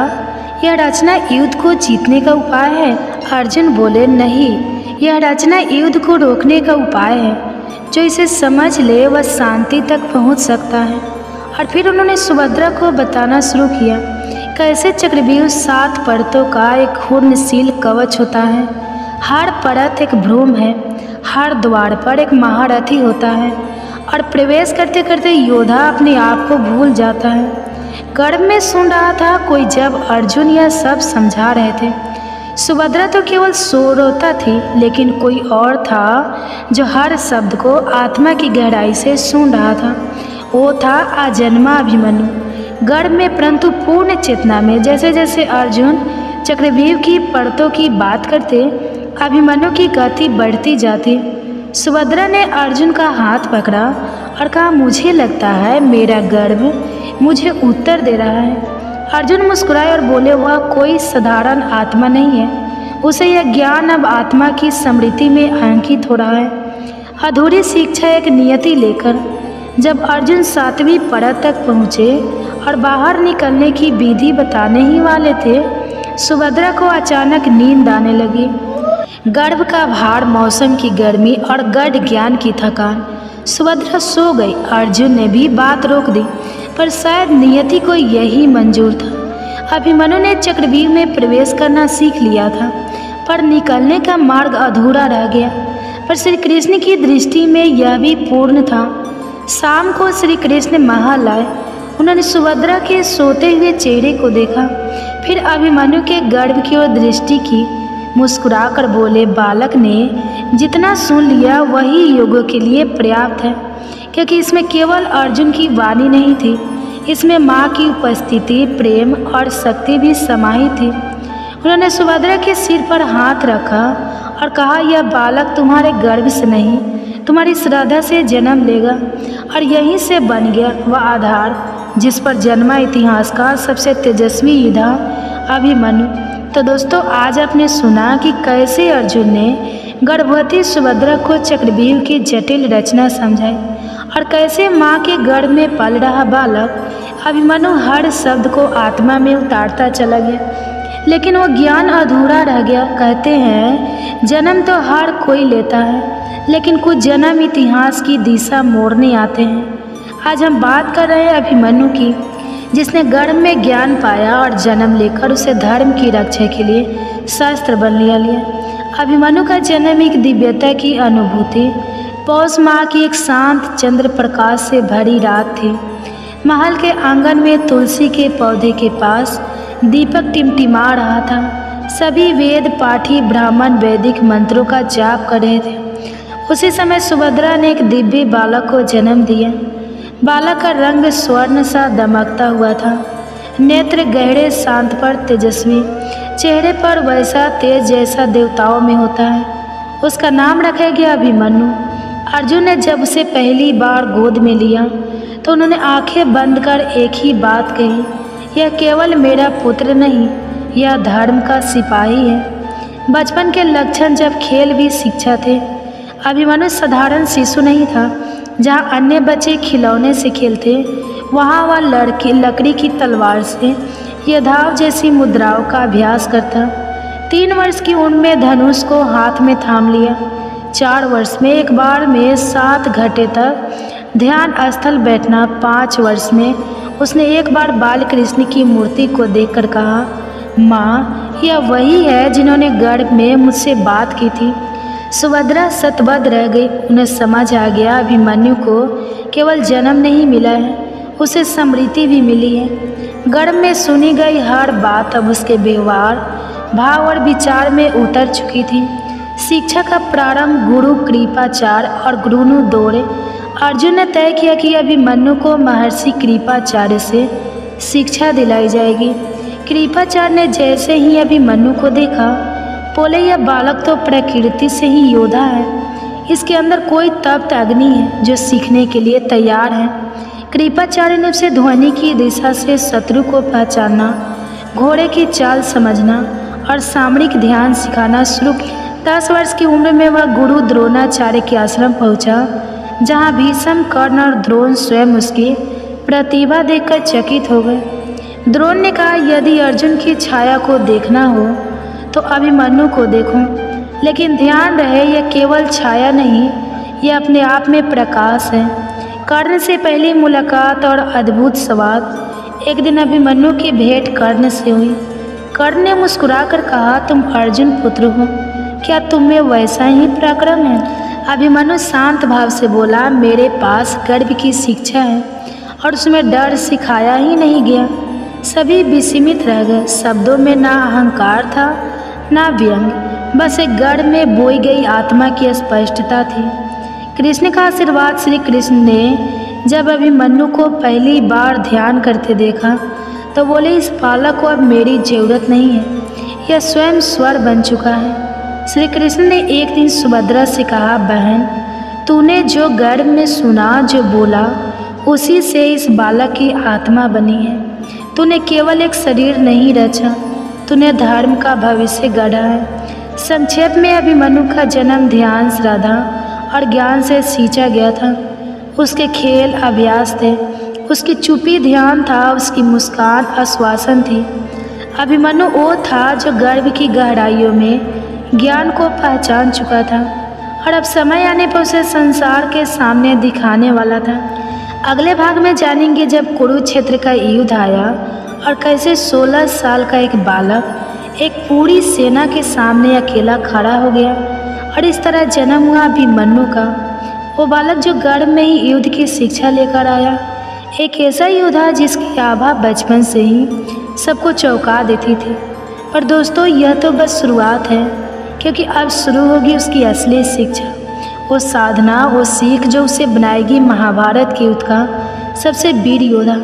यह रचना युद्ध को जीतने का उपाय है? अर्जुन बोले, नहीं, यह रचना युद्ध को रोकने का उपाय है। जो इसे समझ ले वह शांति तक पहुंच सकता है। और फिर उन्होंने सुभद्रा को बताना शुरू किया कैसे चक्रव्यूह 7 परतों का एक घूर्णनशील कवच होता है। हर परत एक भ्रूण है, हर द्वार पर एक महारथी होता है और प्रवेश करते करते योद्धा अपने आप को भूल जाता है। गर्भ में सुन रहा था कोई जब अर्जुन यह सब समझा रहे थे। सुभद्रा तो केवल श्रोता थी, लेकिन कोई और था जो हर शब्द को आत्मा की गहराई से सुन रहा था। वो था अजन्मा अभिमन्यु। गर्भ में परंतु पूर्ण चेतना में जैसे जैसे अर्जुन चक्रव्यूह की परतों की बात करते, अभिमन्यु की गति बढ़ती जाती। सुभद्रा ने अर्जुन का हाथ पकड़ा और कहा, मुझे लगता है मेरा गर्भ मुझे उत्तर दे रहा है। अर्जुन मुस्कुराए और बोले, वह कोई साधारण आत्मा नहीं है, उसे यह ज्ञान अब आत्मा की स्मृति में अंकित हो रहा है। अधूरी शिक्षा एक नियति लेकर जब अर्जुन 7वीं परत तक पहुँचे और बाहर निकलने की विधि बताने ही वाले थे, सुभद्रा को अचानक नींद आने लगी। गर्भ का भार, मौसम की गर्मी और गढ़ ज्ञान की थकान, सुभद्रा सो गई। अर्जुन ने भी बात रोक दी, पर शायद नियति को यही मंजूर था। अभिमन्यु ने चक्रव्यूह में प्रवेश करना सीख लिया था, पर निकलने का मार्ग अधूरा रह गया। पर श्री कृष्ण की दृष्टि में यह भी पूर्ण था। शाम को श्री कृष्ण महल आए। उन्होंने सुभद्रा के सोते हुए चेहरे को देखा, फिर अभिमन्यु के गर्भ की ओर दृष्टि की, मुस्कुराकर बोले, बालक ने जितना सुन लिया वही योगों के लिए पर्याप्त है, क्योंकि इसमें केवल अर्जुन की वाणी नहीं थी, इसमें माँ की उपस्थिति, प्रेम और शक्ति भी समाहित थी। उन्होंने सुभद्रा के सिर पर हाथ रखा और कहा, यह बालक तुम्हारे गर्भ से नहीं, तुम्हारी श्रद्धा से जन्म लेगा और यहीं से बन गया वह आधार जिस पर जन्मा इतिहास का सबसे तेजस्वी योद्धा अभिमन्यु। तो दोस्तों, आज आपने सुना कि कैसे अर्जुन ने गर्भवती सुभद्रा को चक्रव्यूह की जटिल रचना समझाई और कैसे माँ के गर्भ में पल रहा बालक अभिमन्यु हर शब्द को आत्मा में उतारता चला गया, लेकिन वो ज्ञान अधूरा रह गया। कहते हैं जन्म तो हर कोई लेता है, लेकिन कुछ जन्म इतिहास की दिशा मोड़ने आते हैं। आज हम बात कर रहे हैं अभिमन्यु की, जिसने गर्भ में ज्ञान पाया और जन्म लेकर उसे धर्म की रक्षा के लिए शस्त्र बन लिया। अभिमन्यु का जन्म एक दिव्यता की अनुभूति, पौष माह की एक शांत चंद्र प्रकाश से भरी रात थी। महल के आंगन में तुलसी के पौधे के पास दीपक टिमटिमा रहा था। सभी वेद पाठी ब्राह्मण वैदिक मंत्रों का जाप कर रहे थे। उसी समय सुभद्रा ने एक दिव्य बालक को जन्म दिया। बालक का रंग स्वर्ण सा दमकता हुआ था, नेत्र गहरे, शांत पर तेजस्वी, चेहरे पर वैसा तेज जैसा देवताओं में होता है। उसका नाम रखा गया अभिमन्यु। अर्जुन ने जब उसे पहली बार गोद में लिया तो उन्होंने आंखें बंद कर एक ही बात कही, यह केवल मेरा पुत्र नहीं, यह धर्म का सिपाही है। बचपन के लक्षण जब खेल भी शिक्षा थे। अभिमन्यु साधारण शिशु नहीं था। जहाँ अन्य बच्चे खिलौने से खेलते, वहाँ वह लकड़ी की तलवार से योद्धाओं जैसी मुद्राओं का अभ्यास करता। 3 वर्ष की उम्र में धनुष को हाथ में थाम लिया। 4 वर्ष में एक बार में 7 घंटे तक ध्यान स्थल बैठना। 5 वर्ष में उसने एक बार बाल कृष्ण की मूर्ति को देखकर कहा, माँ, यह वही है जिन्होंने गर्भ में मुझसे बात की थी। सुभद्रा सतबद्ध रह गई। उन्हें समझ आ गया अभिमन्यु को केवल जन्म नहीं मिला है, उसे स्मृति भी मिली है। गर्भ में सुनी गई हर बात अब उसके व्यवहार, भाव और विचार में उतर चुकी थी। शिक्षा का प्रारंभ गुरु कृपाचार्य और गुरु दौरे। अर्जुन ने तय किया कि अभिमन्यु को महर्षि कृपाचार्य से शिक्षा दिलाई जाएगी। कृपाचार्य ने जैसे ही अभिमन्यु को देखा बोले, यह बालक तो प्रकृति से ही योद्धा है, इसके अंदर कोई तप्त अग्नि है जो सीखने के लिए तैयार है। कृपाचार्य ने उसे ध्वनि की दिशा से शत्रु को पहचानना, घोड़े की चाल समझना और सामरिक ध्यान सिखाना शुरू किया। 10 वर्ष की उम्र में वह गुरु द्रोणाचार्य के आश्रम पहुंचा, जहां भीष्म, कर्ण और द्रोण स्वयं उसकी प्रतिभा देखकर चकित हो गए। द्रोण ने कहा, यदि अर्जुन की छाया को देखना हो तो अभिमन्यु को देखो, लेकिन ध्यान रहे यह केवल छाया नहीं, यह अपने आप में प्रकाश है। कर्ण से पहली मुलाकात और अद्भुत संवाद। एक दिन अभिमन्यु की भेंट कर्ण से हुई। कर्ण ने मुस्कुराकर कहा, तुम अर्जुन पुत्र हो, क्या तुम में वैसा ही पराक्रम है? अभिमन्यु शांत भाव से बोला, मेरे पास गर्व की शिक्षा है और उसमें डर सिखाया ही नहीं गया। सभी विस्मित रह गए। शब्दों में ना अहंकार था ना व्यंग, बस एक गढ़ में बोई गई आत्मा की स्पष्टता थी। कृष्ण का आशीर्वाद। श्री कृष्ण ने जब अभिमन्यु को पहली बार ध्यान करते देखा तो बोले, इस बालक को अब मेरी जरूरत नहीं है, यह स्वयं स्वर बन चुका है। श्री कृष्ण ने एक दिन सुभद्रा से कहा, बहन, तूने जो गर्भ में सुना, जो बोला, उसी से इस बालक की आत्मा बनी है। तूने केवल एक शरीर नहीं रचा, तूने धर्म का भविष्य गढ़ा है। संक्षेप में अभिमन्यु का जन्म ध्यान, श्रद्धा और ज्ञान से सींचा गया था। उसके खेल अभ्यास थे, उसकी चुप्पी ध्यान था, उसकी मुस्कान आश्वासन थी। अभिमन्यु वो था जो गर्भ की गहराइयों में ज्ञान को पहचान चुका था और अब समय आने पर उसे संसार के सामने दिखाने वाला था। अगले भाग में जानेंगे जब कुरुक्षेत्र का युद्ध आया और कैसे 16 साल का एक बालक एक पूरी सेना के सामने अकेला खड़ा हो गया और इस तरह जन्म हुआ अभिमन्यु का। वो बालक जो गर्भ में ही युद्ध की शिक्षा लेकर आया, एक ऐसा योद्धा जिसकी आभा बचपन से ही सबको चौंका देती थी। पर दोस्तों, यह तो बस शुरुआत है, क्योंकि अब शुरू होगी उसकी असली शिक्षा, वो साधना, वो सीख जो उसे बनाएगी महाभारत के युद्ध का सबसे वीर योद्धा।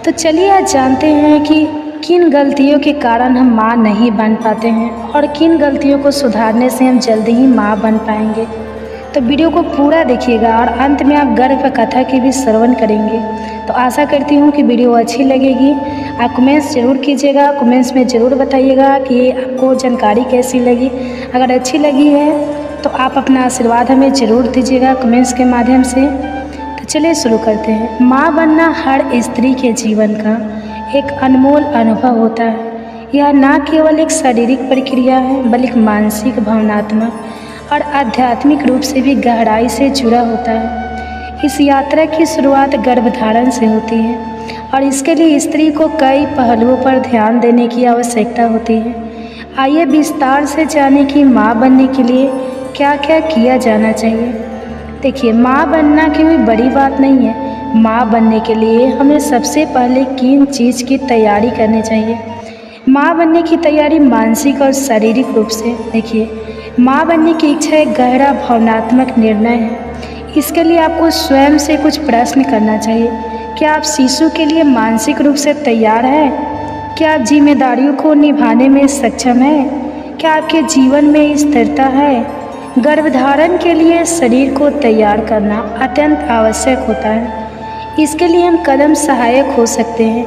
तो चलिए आज जानते हैं कि किन गलतियों के कारण हम माँ नहीं बन पाते हैं और किन गलतियों को सुधारने से हम जल्दी ही माँ बन पाएंगे। तो वीडियो को पूरा देखिएगा और अंत में आप गर्भ कथा की भी श्रवण करेंगे। तो आशा करती हूँ कि वीडियो अच्छी लगेगी। आप कमेंट्स ज़रूर कीजिएगा, कमेंट्स में ज़रूर बताइएगा कि आपको जानकारी कैसी लगी। अगर अच्छी लगी है तो आप अपना आशीर्वाद हमें ज़रूर दीजिएगा कमेंट्स के माध्यम से। तो चलिए शुरू करते हैं। माँ बनना हर स्त्री के जीवन का एक अनमोल अनुभव होता है। यह न केवल एक शारीरिक प्रक्रिया है, बल्कि मानसिक, भावनात्मक और आध्यात्मिक रूप से भी गहराई से जुड़ा होता है। इस यात्रा की शुरुआत गर्भधारण से होती है और इसके लिए स्त्री को कई पहलुओं पर ध्यान देने की आवश्यकता होती है। आइए विस्तार से जानें कि माँ बनने के लिए क्या क्या किया जाना चाहिए। देखिए, माँ बनना कोई बड़ी बात नहीं है। माँ बनने के लिए हमें सबसे पहले किन चीज़ की तैयारी करनी चाहिए। माँ बनने की तैयारी मानसिक और शारीरिक रूप से। देखिए, माँ बनने की इच्छा एक गहरा भावनात्मक निर्णय है। इसके लिए आपको स्वयं से कुछ प्रश्न करना चाहिए। क्या आप शिशु के लिए मानसिक रूप से तैयार हैं? क्या आप जिम्मेदारियों को निभाने में सक्षम हैं? क्या आपके जीवन में स्थिरता है? गर्भधारण के लिए शरीर को तैयार करना अत्यंत आवश्यक होता है। इसके लिए हम कदम सहायक हो सकते हैं।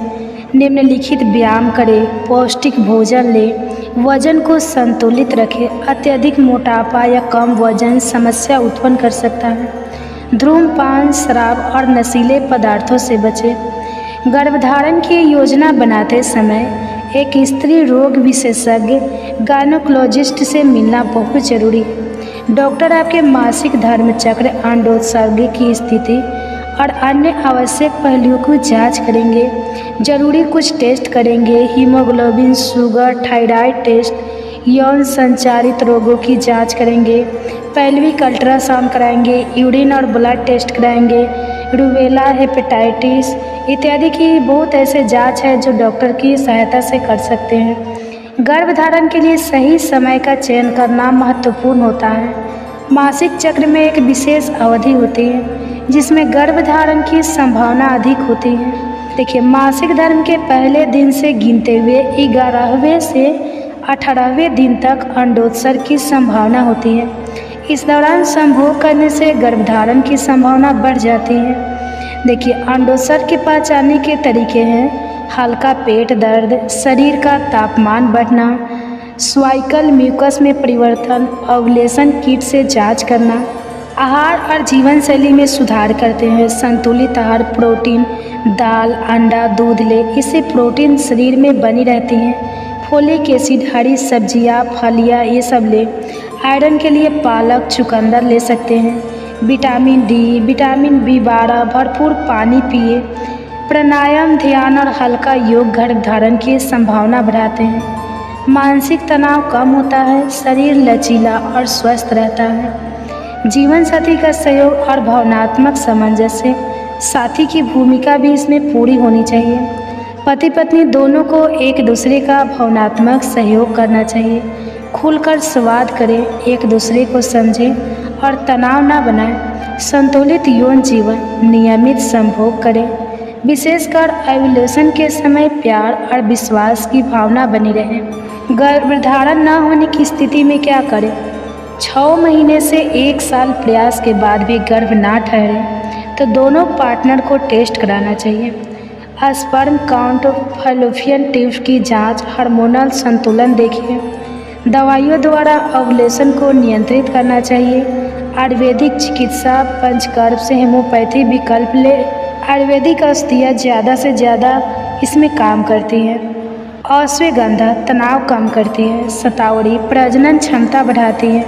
निम्नलिखित व्यायाम करें, पौष्टिक भोजन लें, वजन को संतुलित रखें। अत्यधिक मोटापा या कम वजन समस्या उत्पन्न कर सकता है। धूम्रपान, शराब और नशीले पदार्थों से बचें। गर्भधारण की योजना बनाते समय एक स्त्री रोग विशेषज्ञ गायनोकोलॉजिस्ट से मिलना बहुत जरूरी है। डॉक्टर आपके मासिक धर्म चक्र, अंडोत्सर्ग की स्थिति और अन्य आवश्यक पहलुओं की जांच करेंगे। जरूरी कुछ टेस्ट करेंगे। हीमोग्लोबिन, शुगर, थायराइड टेस्ट, यौन संचारित रोगों की जांच करेंगे। पैल्विक अल्ट्रासाउंड कराएंगे। यूरिन और ब्लड टेस्ट कराएंगे। रूबेला, हेपेटाइटिस इत्यादि की बहुत ऐसे जांच है जो डॉक्टर की सहायता से कर सकते हैं। गर्भधारण के लिए सही समय का चयन करना महत्वपूर्ण होता है। मासिक चक्र में एक विशेष अवधि होती है जिसमें गर्भधारण की संभावना अधिक होती है। देखिए, मासिक धर्म के पहले दिन से गिनते हुए 11वें से 18वें दिन तक अंडोत्सर्ग की संभावना होती है। इस दौरान संभोग करने से गर्भधारण की संभावना बढ़ जाती है। देखिए, अंडोत्सर्ग के पहचानने के तरीके हैं हल्का पेट दर्द, शरीर का तापमान बढ़ना, स्वाइकल म्यूकस में परिवर्तन, ओव्यूलेशन किट से जांच करना। आहार और जीवन शैली में सुधार करते हैं। संतुलित आहार, प्रोटीन, दाल, अंडा, दूध ले, इससे प्रोटीन शरीर में बनी रहती हैं। फोलिक एसिड, हरी सब्जियां, फलियां, ये सब ले। आयरन के लिए पालक, चुकंदर ले सकते हैं। विटामिन डी, विटामिन B12, भरपूर पानी पिए। प्राणायाम, ध्यान और हल्का योग गर्भधारण की संभावना बढ़ाते हैं। मानसिक तनाव कम होता है, शरीर लचीला और स्वस्थ रहता है। जीवन साथी का सहयोग और भावनात्मक सामंजस्य, साथी की भूमिका भी इसमें पूरी होनी चाहिए। पति पत्नी दोनों को एक दूसरे का भावनात्मक सहयोग करना चाहिए। खुलकर संवाद करें, एक दूसरे को समझें और तनाव न बनाएं। संतुलित यौन जीवन, नियमित संभोग करें। विशेषकर ओव्यूलेशन के समय प्यार और विश्वास की भावना बनी रहे। गर्भधारण न होने की स्थिति में क्या करें? 6 महीने से 1 साल प्रयास के बाद भी गर्भ ना ठहरे तो दोनों पार्टनर को टेस्ट कराना चाहिए। स्पर्म काउंट, फैलोपियन ट्यूब की जांच, हार्मोनल संतुलन देखिए। दवाइयों द्वारा ओव्यूलेशन को नियंत्रित करना चाहिए। आयुर्वेदिक चिकित्सा, पंचकर्म से होम्योपैथी विकल्प ले। आयुर्वेदिक औषधियाँ ज़्यादा से ज़्यादा इसमें काम करती हैं। अश्वगंधा तनाव कम करती है। शतावरी प्रजनन क्षमता बढ़ाती है।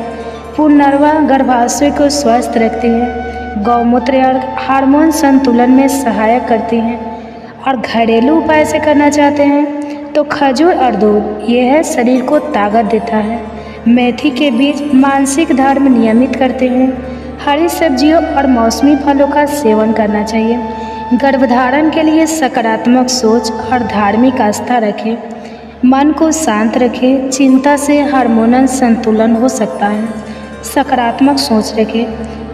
पुनर्वा गर्भाशय को स्वस्थ रखती है। गौमूत्र और हार्मोन संतुलन में सहायक करती हैं। और घरेलू उपाय से करना चाहते हैं तो खजूर और दूध, ये है शरीर को ताकत देता है। मेथी के बीज मानसिक धर्म नियमित करते हैं। हरी सब्जियों और मौसमी फलों का सेवन करना चाहिए। गर्भधारण के लिए सकारात्मक सोच और धार्मिक आस्था रखें। मन को शांत रखें। चिंता से हार्मोनल संतुलन हो सकता है। सकारात्मक सोच रखें।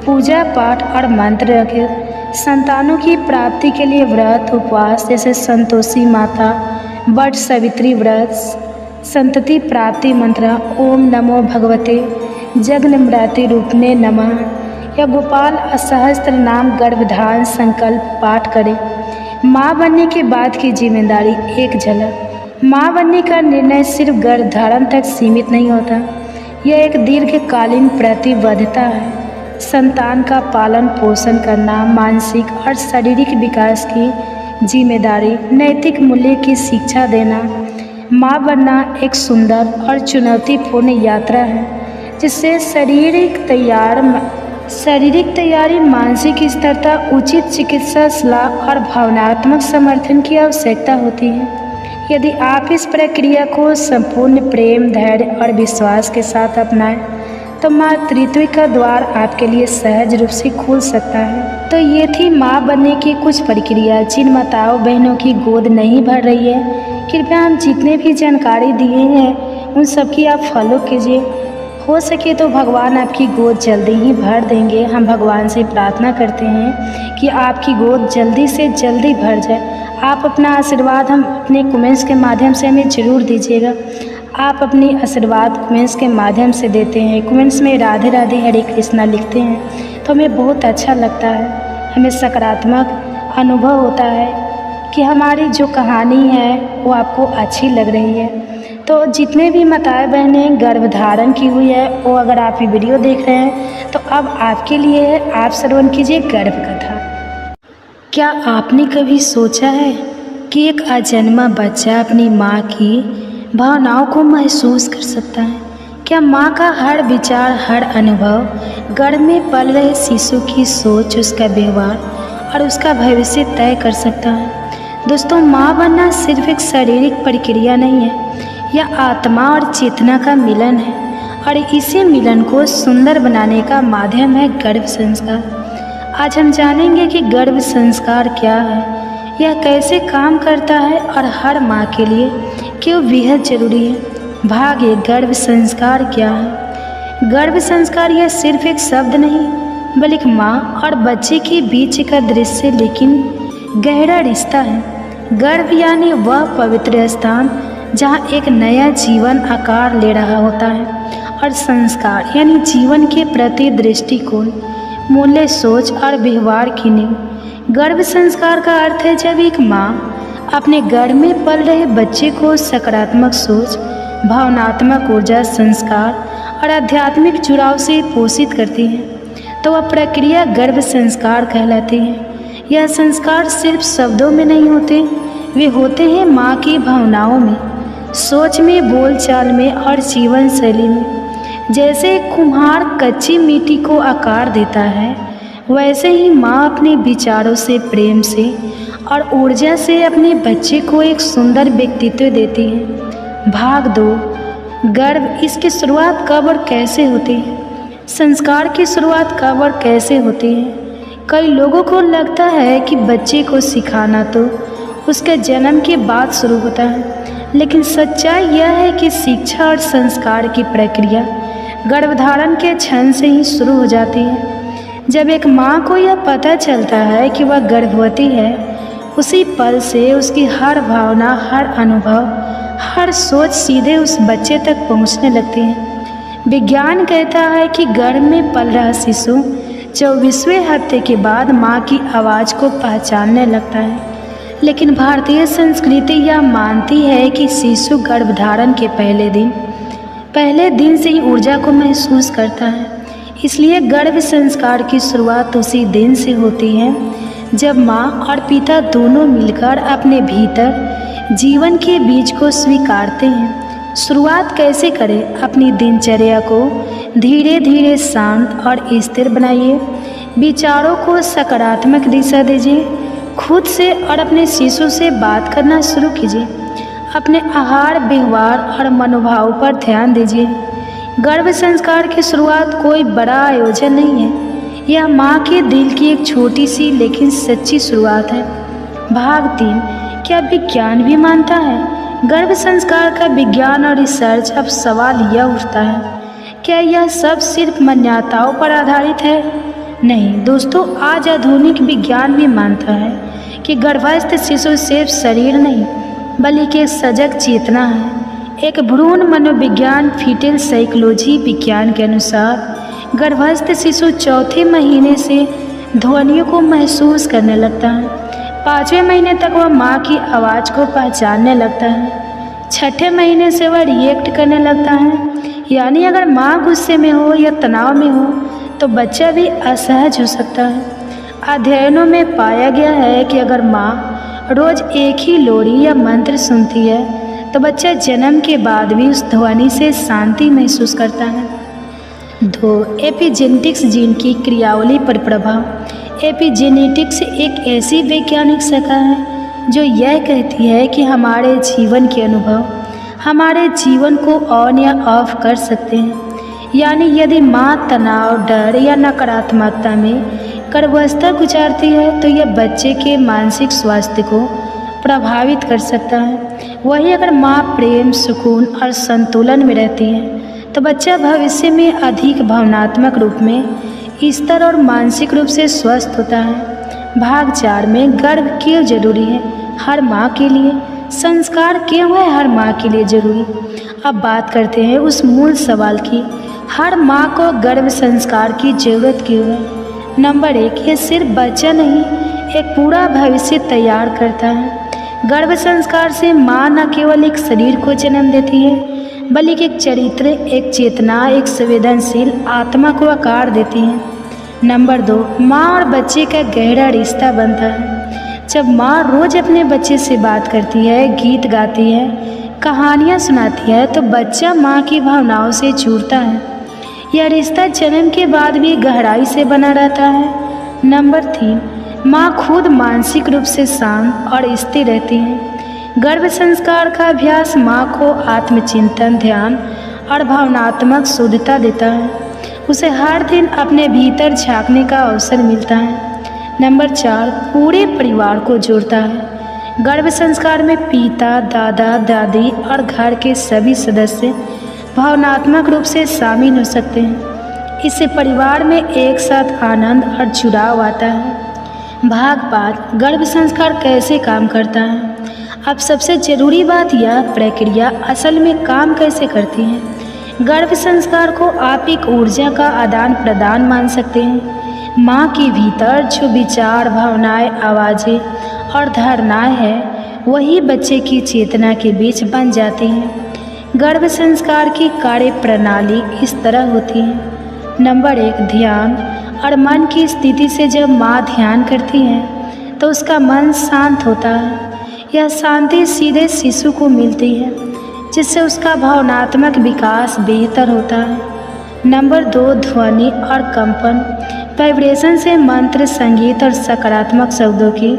पूजा पाठ और मंत्र रखें। संतानों की प्राप्ति के लिए व्रत उपवास जैसे संतोषी माता, वट सावित्री व्रत, संतति प्राप्ति मंत्र, ओम नमो भगवते जगन्मृति रूपने नमः या गोपाल सहस्त्र नाम गर्भधारण संकल्प पाठ करें। माँ बनने के बाद की जिम्मेदारी, एक झलक। माँ बनने का निर्णय सिर्फ गर्भधारण तक सीमित नहीं होता, यह एक दीर्घकालीन प्रतिबद्धता है। संतान का पालन पोषण करना, मानसिक और शारीरिक विकास की जिम्मेदारी, नैतिक मूल्य की शिक्षा देना। माँ बनना एक सुंदर और चुनौतीपूर्ण यात्रा है जिससे शारीरिक तैयारी, मानसिक स्थिरता, उचित चिकित्सा सलाह और भावनात्मक समर्थन की आवश्यकता होती है। यदि आप इस प्रक्रिया को संपूर्ण प्रेम, धैर्य और विश्वास के साथ अपनाएं तो मातृत्व का द्वार आपके लिए सहज रूप से खुल सकता है। तो ये थी माँ बनने की कुछ प्रक्रिया। जिन माताओं बहनों की गोद नहीं भर रही है, कृपया हम जितने भी जानकारी दिए हैं उन सब की आप फॉलो कीजिए। हो सके तो भगवान आपकी गोद जल्दी ही भर देंगे। हम भगवान से प्रार्थना करते हैं कि आपकी गोद जल्दी से जल्दी भर जाए। आप अपना आशीर्वाद हम अपने कमेंट्स के माध्यम से हमें ज़रूर दीजिएगा। आप अपनी आशीर्वाद कमेंट्स के माध्यम से देते हैं। कमेंट्स में राधे राधे हरे कृष्णा लिखते हैं तो हमें बहुत अच्छा लगता है। हमें सकारात्मक अनुभव होता है कि हमारी जो कहानी है वो आपको अच्छी लग रही है। तो जितने भी माताएं बहनें गर्भधारण की हुई है, वो अगर आप ये वीडियो देख रहे हैं तो अब आपके लिए है, आप श्रवण कीजिए गर्भ कथा। क्या आपने कभी सोचा है कि एक अजन्मा बच्चा अपनी माँ की भावनाओं को महसूस कर सकता है? क्या माँ का हर विचार, हर अनुभव गर्भ में पल रहे शिशु की सोच, उसका व्यवहार और उसका भविष्य तय कर सकता है? दोस्तों, माँ बनना सिर्फ एक शारीरिक प्रक्रिया नहीं है, यह आत्मा और चेतना का मिलन है और इसी मिलन को सुंदर बनाने का माध्यम है गर्भ संस्कार। आज हम जानेंगे कि गर्भ संस्कार क्या है, यह कैसे काम करता है और हर माँ के लिए क्यों बेहद जरूरी है। भाग 1, गर्भ संस्कार क्या है? गर्भ संस्कार यह सिर्फ एक शब्द नहीं बल्कि माँ और बच्चे के बीच का दृश्य लेकिन गहरा रिश्ता है। गर्भ यानी वह पवित्र स्थान जहाँ एक नया जीवन आकार ले रहा होता है और संस्कार यानी जीवन के प्रति दृष्टिकोण, मूल्य, सोच और व्यवहार की नींव। गर्भ संस्कार का अर्थ है जब एक माँ अपने गर्भ में पल रहे बच्चे को सकारात्मक सोच, भावनात्मक ऊर्जा, संस्कार और आध्यात्मिक जुड़ाव से पोषित करती है तो वह प्रक्रिया गर्भ संस्कार कहलाती है। यह संस्कार सिर्फ शब्दों में नहीं होते, वे होते हैं माँ की भावनाओं में, सोच में, बोलचाल में और जीवन शैली में। जैसे एक कुम्हार कच्ची मिट्टी को आकार देता है, वैसे ही माँ अपने विचारों से, प्रेम से और ऊर्जा से अपने बच्चे को एक सुंदर व्यक्तित्व देती है। भाग 2, गर्भ। इसकी शुरुआत कब और कैसे होती है? संस्कार की शुरुआत कब और कैसे होती है? कई लोगों को लगता है कि बच्चे को सिखाना तो उसके जन्म के बाद शुरू होता है, लेकिन सच्चाई यह है कि शिक्षा और संस्कार की प्रक्रिया गर्भधारण के क्षण से ही शुरू हो जाती है। जब एक माँ को यह पता चलता है कि वह गर्भवती है, उसी पल से उसकी हर भावना, हर अनुभव, हर सोच सीधे उस बच्चे तक पहुँचने लगती है। विज्ञान कहता है कि गर्भ में पल रहा शिशु 24वें हफ्ते के बाद माँ की आवाज़ को पहचानने लगता है, लेकिन भारतीय संस्कृति यह मानती है कि शिशु गर्भधारण के पहले दिन से ही ऊर्जा को महसूस करता है। इसलिए गर्भ संस्कार की शुरुआत उसी दिन से होती है जब माँ और पिता दोनों मिलकर अपने भीतर जीवन के बीज को स्वीकारते हैं। शुरुआत कैसे करें? अपनी दिनचर्या को धीरे धीरे शांत और स्थिर बनाइए। विचारों को सकारात्मक दिशा दीजिए। खुद से और अपने शिशु से बात करना शुरू कीजिए। अपने आहार, व्यवहार और मनोभाव पर ध्यान दीजिए। गर्भ संस्कार की शुरुआत कोई बड़ा आयोजन नहीं है, यह माँ के दिल की एक छोटी सी लेकिन सच्ची शुरुआत है। भाग 3, क्या विज्ञान भी मानता है? गर्भ संस्कार का विज्ञान और रिसर्च। अब सवाल यह उठता है, क्या यह सब सिर्फ मान्यताओं पर आधारित है? नहीं दोस्तों, आज आधुनिक विज्ञान भी मानता है कि गर्भस्थ शिशु सिर्फ शरीर नहीं बल्कि एक सजग चेतना है। एक भ्रूण मनोविज्ञान, फीटल साइकोलॉजी विज्ञान के अनुसार गर्भस्थ शिशु 4थे महीने से ध्वनियों को महसूस करने लगता है। 5वें महीने तक वह माँ की आवाज़ को पहचानने लगता है। 6ठे महीने से वह रिएक्ट करने लगता है, यानी अगर माँ गुस्से में हो या तनाव में हो तो बच्चा भी असहज हो सकता है। अध्ययनों में पाया गया है कि अगर माँ रोज़ एक ही लोरी या मंत्र सुनती है तो बच्चा जन्म के बाद भी उस ध्वनि से शांति महसूस करता है। 2. एपिजेनेटिक्स। जीन की क्रियावली पर प्रभाव। एपिजेनेटिक्स एक ऐसी वैज्ञानिक शाखा है जो यह कहती है कि हमारे जीवन के अनुभव हमारे जीवन को ऑन या ऑफ कर सकते हैं। यानी यदि माँ तनाव, डर या नकारात्मकता में गर्भावस्था गुजारती है तो यह बच्चे के मानसिक स्वास्थ्य को प्रभावित कर सकता है। वहीं अगर माँ प्रेम, सुकून और संतुलन में रहती है तो बच्चा भविष्य में अधिक भावनात्मक रूप में स्थिर और मानसिक रूप से स्वस्थ होता है। भाग 4 में गर्भ क्यों जरूरी है हर माँ के लिए? संस्कार क्यों है हर माँ के लिए जरूरी? अब बात करते हैं उस मूल सवाल की, हर माँ को गर्भ संस्कार की जरूरत क्यों है? नंबर 1, यह सिर्फ बच्चा नहीं, एक पूरा भविष्य तैयार करता है। गर्भ संस्कार से माँ न केवल एक शरीर को जन्म देती है बल्कि एक चरित्र, एक चेतना, एक संवेदनशील आत्मा को आकार देती है। नंबर 2, माँ और बच्चे का गहरा रिश्ता बनता है। जब माँ रोज अपने बच्चे से बात करती है, गीत गाती है, कहानियाँ सुनाती है तो बच्चा माँ की भावनाओं से जुड़ता है। यह रिश्ता जन्म के बाद भी गहराई से बना रहता है। नंबर 3, माँ खुद मानसिक रूप से शांत और स्थिर रहती है। गर्भ संस्कार का अभ्यास माँ को आत्मचिंतन, ध्यान और भावनात्मक शुद्धता देता है। उसे हर दिन अपने भीतर झांकने का अवसर मिलता है। नंबर 4, पूरे परिवार को जोड़ता है। गर्भ संस्कार में पिता, दादा, दादी और घर के सभी सदस्य भावनात्मक रूप से शामिल हो सकते हैं। इससे परिवार में एक साथ आनंद और जुड़ाव आता है। भाग 5, गर्भ संस्कार कैसे काम करता है? अब सबसे ज़रूरी बात, यह प्रक्रिया असल में काम कैसे करती है। गर्भ संस्कार को आप एक ऊर्जा का आदान प्रदान मान सकते हैं। माँ के भीतर जो विचार, भावनाएं, आवाज़ें और धारणाएं हैं वही बच्चे की चेतना के बीच बन जाती हैं। गर्भ संस्कार की कार्य प्रणाली इस तरह होती है। नंबर 1, ध्यान और मन की स्थिति से जब माँ ध्यान करती है तो उसका मन शांत होता है। यह शांति सीधे शिशु को मिलती है जिससे उसका भावनात्मक विकास बेहतर होता है। नंबर 2, ध्वनि और कंपन। वाइब्रेशन से मंत्र, संगीत और सकारात्मक शब्दों की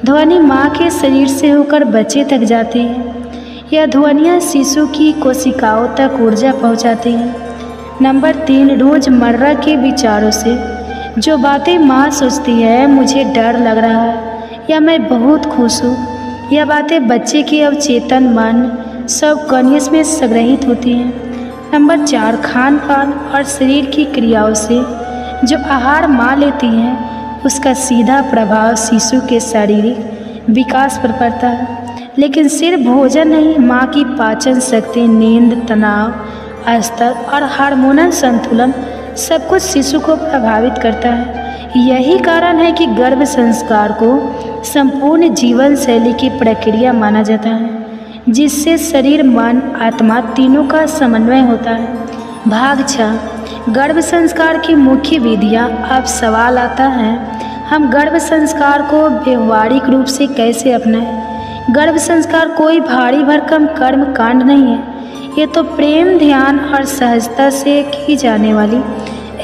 ध्वनि माँ के शरीर से होकर बच्चे तक जाती है। यह ध्वनियाँ शिशु की कोशिकाओं तक ऊर्जा पहुँचाती हैं। नंबर 3, रोज़मर्रा के विचारों से जो बातें माँ सोचती है, मुझे डर लग रहा है या मैं बहुत खुश हूँ, यह बातें बच्चे के अवचेतन मन सबकॉन्शियस में संग्रहित होती हैं। नंबर 4, खान पान और शरीर की क्रियाओं से जो आहार माँ लेती हैं उसका सीधा प्रभाव शिशु के शारीरिक विकास पर पड़ता है। लेकिन सिर्फ भोजन नहीं, माँ की पाचन शक्ति, नींद, तनाव स्तर और हार्मोनल संतुलन सब कुछ शिशु को प्रभावित करता है। यही कारण है कि गर्भ संस्कार को संपूर्ण जीवन शैली की प्रक्रिया माना जाता है जिससे शरीर, मन, आत्मा तीनों का समन्वय होता है। भाग 6, गर्भ संस्कार की मुख्य विधियाँ। अब सवाल आता है, हम गर्भ संस्कार को व्यवहारिक रूप से कैसे अपनाएं? गर्भ संस्कार कोई भारी भरकम कर्म कांड नहीं है। ये तो प्रेम, ध्यान और सहजता से की जाने वाली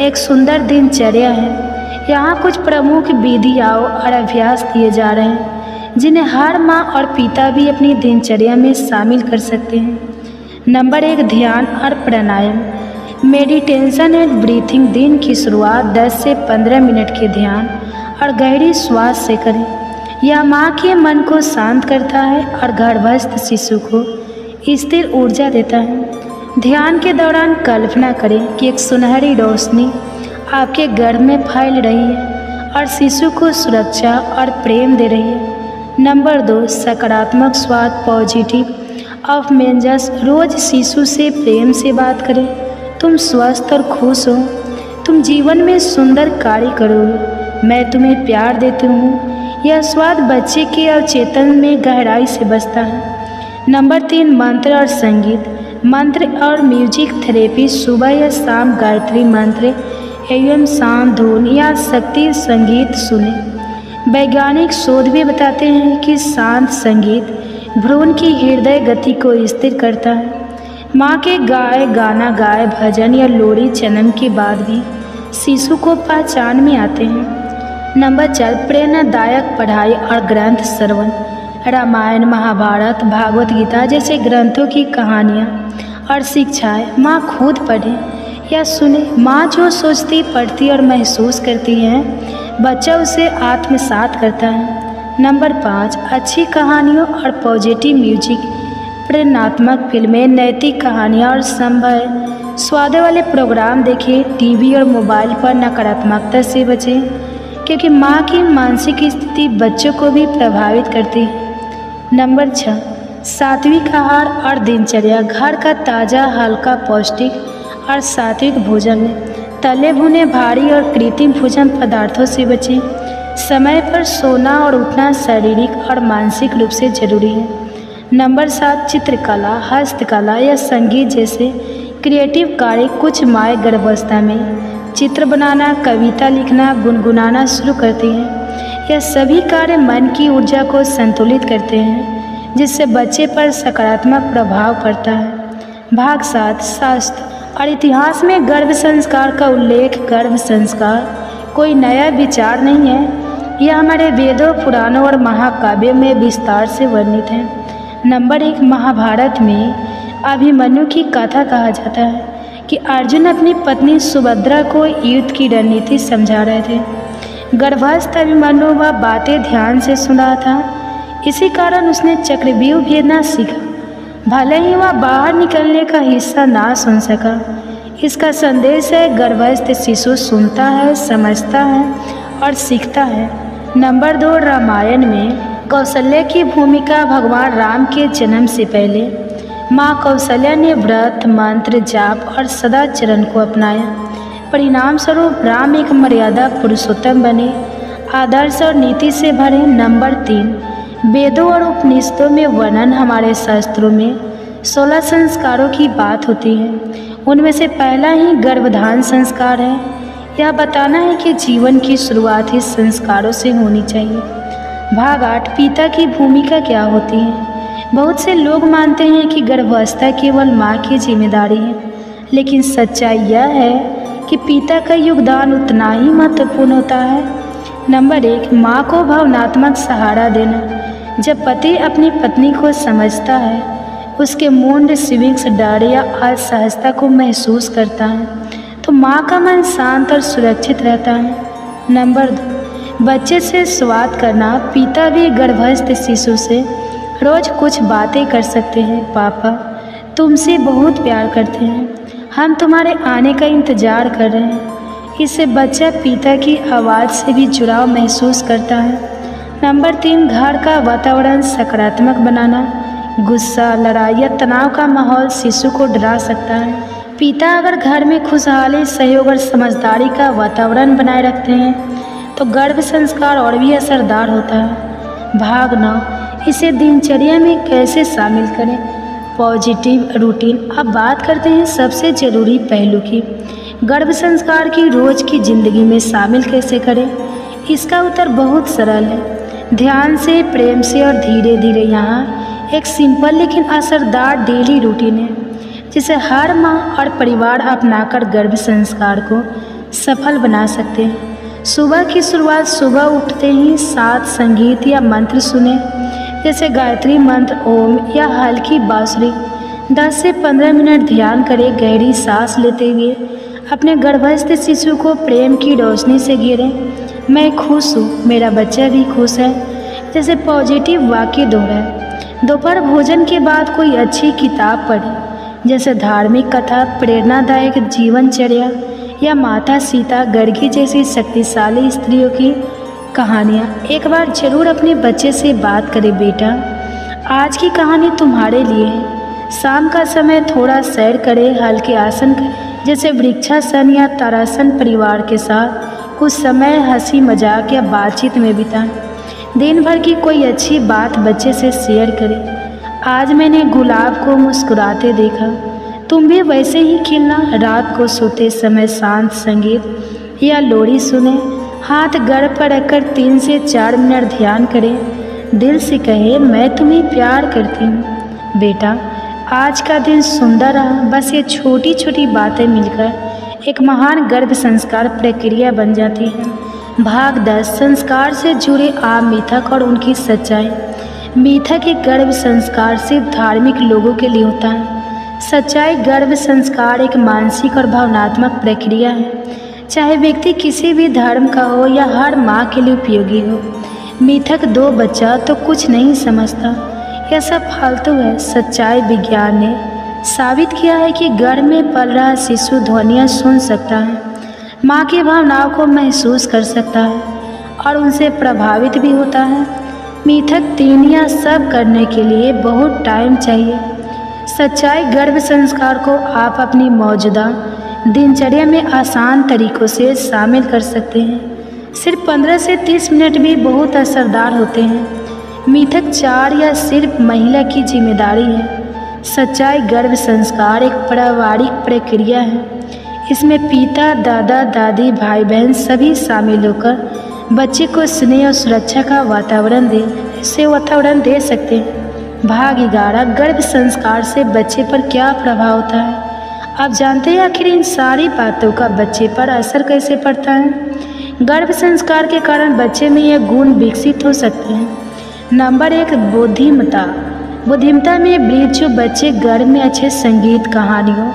एक सुंदर दिनचर्या है। यहाँ कुछ प्रमुख विधियाँ और अभ्यास दिए जा रहे हैं जिन्हें हर माँ और पिता भी अपनी दिनचर्या में शामिल कर सकते हैं। नंबर 1, ध्यान और प्राणायाम। Meditation and breathing. दिन की शुरुआत 10 से 15 मिनट के ध्यान और गहरी श्वास से करें। यह माँ के मन को शांत करता है और गर्भस्थ शिशु को स्थिर ऊर्जा देता है। ध्यान के दौरान कल्पना करें कि एक सुनहरी रोशनी आपके गर्भ में फैल रही है और शिशु को सुरक्षा और प्रेम दे रही है। नंबर 2, सकारात्मक स्वाद, पॉजिटिव अफमेंजस। रोज शिशु से प्रेम से बात करें। तुम स्वस्थ और खुश हो, तुम जीवन में सुंदर कार्य करोगे, मैं तुम्हें प्यार देती हूँ। यह स्वाद बच्चे के अवचेतन में गहराई से बसता है। नंबर 3, मंत्र और संगीत। मंत्र और म्यूजिक थेरेपी। सुबह या शाम गायत्री मंत्र एवं शांत धुन या शक्ति संगीत सुने। वैज्ञानिक शोध भी बताते हैं कि शांत संगीत भ्रूण की हृदय गति को स्थिर करता है। माँ के गाना गाए भजन या लोरी जन्म के बाद भी शिशु को पहचान में आते हैं। नंबर 4, प्रेरणादायक पढ़ाई और ग्रंथ श्रवण। रामायण, महाभारत, भागवत गीता जैसे ग्रंथों की कहानियाँ और शिक्षाएं माँ खुद पढ़े या सुने। माँ जो सोचती, पढ़ती और महसूस करती है, बच्चा उसे आत्मसात करता है। नंबर 5, अच्छी कहानियों और पॉजिटिव म्यूजिक। प्रेरणात्मक फिल्में, नैतिक कहानियाँ और संभव स्वाद वाले प्रोग्राम देखें। टीवी और मोबाइल पर नकारात्मकता से बचें क्योंकि माँ की मानसिक स्थिति बच्चों को भी प्रभावित करती है। नंबर 6, सात्विक आहार और दिनचर्या। घर का ताज़ा, हल्का, पौष्टिक और सात्विक भोजन लें। तले भुने, भारी और कृत्रिम भोजन पदार्थों से बचें। समय पर सोना और उठना शारीरिक और मानसिक रूप से जरूरी है। नंबर 7, चित्रकला, हस्तकला या संगीत जैसे क्रिएटिव कार्य। कुछ माएँ गर्भावस्था में चित्र बनाना, कविता लिखना, गुनगुनाना शुरू करती हैं। यह सभी कार्य मन की ऊर्जा को संतुलित करते हैं जिससे बच्चे पर सकारात्मक प्रभाव पड़ता है। भाग 7, शास्त्र और इतिहास में गर्भ संस्कार का उल्लेख। गर्भ संस्कार कोई नया विचार नहीं है, यह हमारे वेदों, पुराणों और महाकाव्यों में विस्तार से वर्णित है। नंबर 1, महाभारत में अभिमन्यु की कथा कहा जाता है कि अर्जुन अपनी पत्नी सुभद्रा को युद्ध की रणनीति समझा रहे थे। गर्भस्थ अभिमन्यु वह बातें ध्यान से सुन रहा था, इसी कारण उसने चक्रव्यूह भेदना सीखा, भले ही वह बाहर निकलने का हिस्सा ना सुन सका। इसका संदेश है, गर्भस्थ शिशु सुनता है, समझता है और सीखता है। नंबर 2, रामायण में कौशल्या की भूमिका। भगवान राम के जन्म से पहले माँ कौशल्या ने व्रत, मंत्र, जाप और सदाचरण को अपनाया। परिणाम स्वरूप राम एक मर्यादा पुरुषोत्तम बने, आदर्श और नीति से भरे। नंबर 3, वेदों और उपनिषदों में वर्णन हमारे शास्त्रों में 16 संस्कारों की बात होती है। उनमें से पहला ही गर्भधान संस्कार है। यह बताना है कि जीवन की शुरुआत ही संस्कारों से होनी चाहिए। भाग 8, पिता की भूमिका क्या होती है। बहुत से लोग मानते हैं कि गर्भावस्था केवल माँ की जिम्मेदारी है, लेकिन सच्चाई यह है कि पिता का योगदान उतना ही महत्वपूर्ण होता है। नंबर 1, माँ को भावनात्मक सहारा देना। जब पति अपनी पत्नी को समझता है, उसके मूड स्विंग्स, डर या असहजता को महसूस करता है, तो माँ का मन शांत और सुरक्षित रहता है। नंबर 2, बच्चे से संवाद करना। पिता भी गर्भस्थ शिशु से रोज कुछ बातें कर सकते हैं। पापा तुमसे बहुत प्यार करते हैं, हम तुम्हारे आने का इंतज़ार कर रहे हैं। इससे बच्चा पिता की आवाज़ से भी जुड़ाव महसूस करता है। नंबर 3, घर का वातावरण सकारात्मक बनाना। गुस्सा, लड़ाई या तनाव का माहौल शिशु को डरा सकता है। पिता अगर घर में खुशहाली, सहयोग और समझदारी का वातावरण बनाए रखते हैं, तो गर्भ संस्कार और भी असरदार होता है। भाग 9, इसे दिनचर्या में कैसे शामिल करें। Positive routine. अब बात करते हैं सबसे ज़रूरी पहलू की, गर्भ संस्कार की रोज़ की ज़िंदगी में शामिल कैसे करें। इसका उत्तर बहुत सरल है, ध्यान से, प्रेम से और धीरे धीरे। यहाँ एक सिंपल लेकिन असरदार डेली रूटीन है, जिसे हर माँ और परिवार अपनाकर गर्भ संस्कार को सफल बना सकते हैं। सुबह की शुरुआत, सुबह उठते ही 7 संगीत या मंत्र सुने, जैसे गायत्री मंत्र, ओम या हल्की बांसुरी। 10 से 15 मिनट ध्यान करें। गहरी सांस लेते हुए अपने गर्भस्थ शिशु को प्रेम की रोशनी से घेरें। मैं खुश हूँ, मेरा बच्चा भी खुश है, जैसे पॉजिटिव वाक्य दोहराएं। दोपहर भोजन के बाद कोई अच्छी किताब पढ़ें, जैसे धार्मिक कथा, प्रेरणादायक जीवनचर्या या माता सीता, गर्गी जैसी शक्तिशाली स्त्रियों की कहानियाँ। एक बार जरूर अपने बच्चे से बात करें, बेटा आज की कहानी तुम्हारे लिए है। शाम का समय थोड़ा सैर करें, हल्के आसन जैसे वृक्षासन या तारासन परिवार के साथ कुछ समय हंसी मजाक या बातचीत में बिताएं। दिन भर की कोई अच्छी बात बच्चे से शेयर करें। आज मैंने गुलाब को मुस्कुराते देखा, तुम भी वैसे ही खिलना। रात को सोते समय शांत संगीत या लोरी सुने। हाथ गर्भ पर रखकर 3 से 4 मिनट ध्यान करें। दिल से कहे, मैं तुम्हें प्यार करती हूँ। बेटा आज का दिन सुंदर रहा। बस ये छोटी छोटी बातें मिलकर एक महान गर्भ संस्कार प्रक्रिया बन जाती है। भाग 10, संस्कार से जुड़े आम मिथक और उनकी सच्चाई। मिथक एक गर्भ संस्कार सिर्फ धार्मिक लोगों के लिए होता है। सच्चाई, गर्भ संस्कार एक मानसिक और भावनात्मक प्रक्रिया है, चाहे व्यक्ति किसी भी धर्म का हो या हर माँ के लिए उपयोगी हो। मिथक 2 बच्चा तो कुछ नहीं समझता, यह सब फालतू है। सच्चाई, विज्ञान ने साबित किया है कि गर्भ में पल रहा शिशु ध्वनियाँ सुन सकता है, माँ की भावनाओं को महसूस कर सकता है और उनसे प्रभावित भी होता है। मिथक 3, यह सब करने के लिए बहुत टाइम चाहिए। सच्चाई, गर्भ संस्कार को आप अपनी मौजूदा दिनचर्या में आसान तरीक़ों से शामिल कर सकते हैं। सिर्फ 15 से 30 मिनट भी बहुत असरदार होते हैं। मिथक 4, यह सिर्फ महिला की जिम्मेदारी है। सच्चाई, गर्भ संस्कार एक पारिवारिक प्रक्रिया है। इसमें पिता, दादा, दादी, भाई बहन सभी शामिल होकर बच्चे को स्नेह और सुरक्षा का वातावरण दे सकते हैं। भाग 11, गर्भ संस्कार से बच्चे पर क्या प्रभाव होता है। आप जानते हैं आखिर इन सारी बातों का बच्चे पर असर कैसे पड़ता है। गर्भ संस्कार के कारण बच्चे में यह गुण विकसित हो सकते हैं। नंबर 1, बुद्धिमत्ता। बुद्धिमत्ता में वृद्धि। जो बच्चे गर्भ में अच्छे संगीत, कहानियों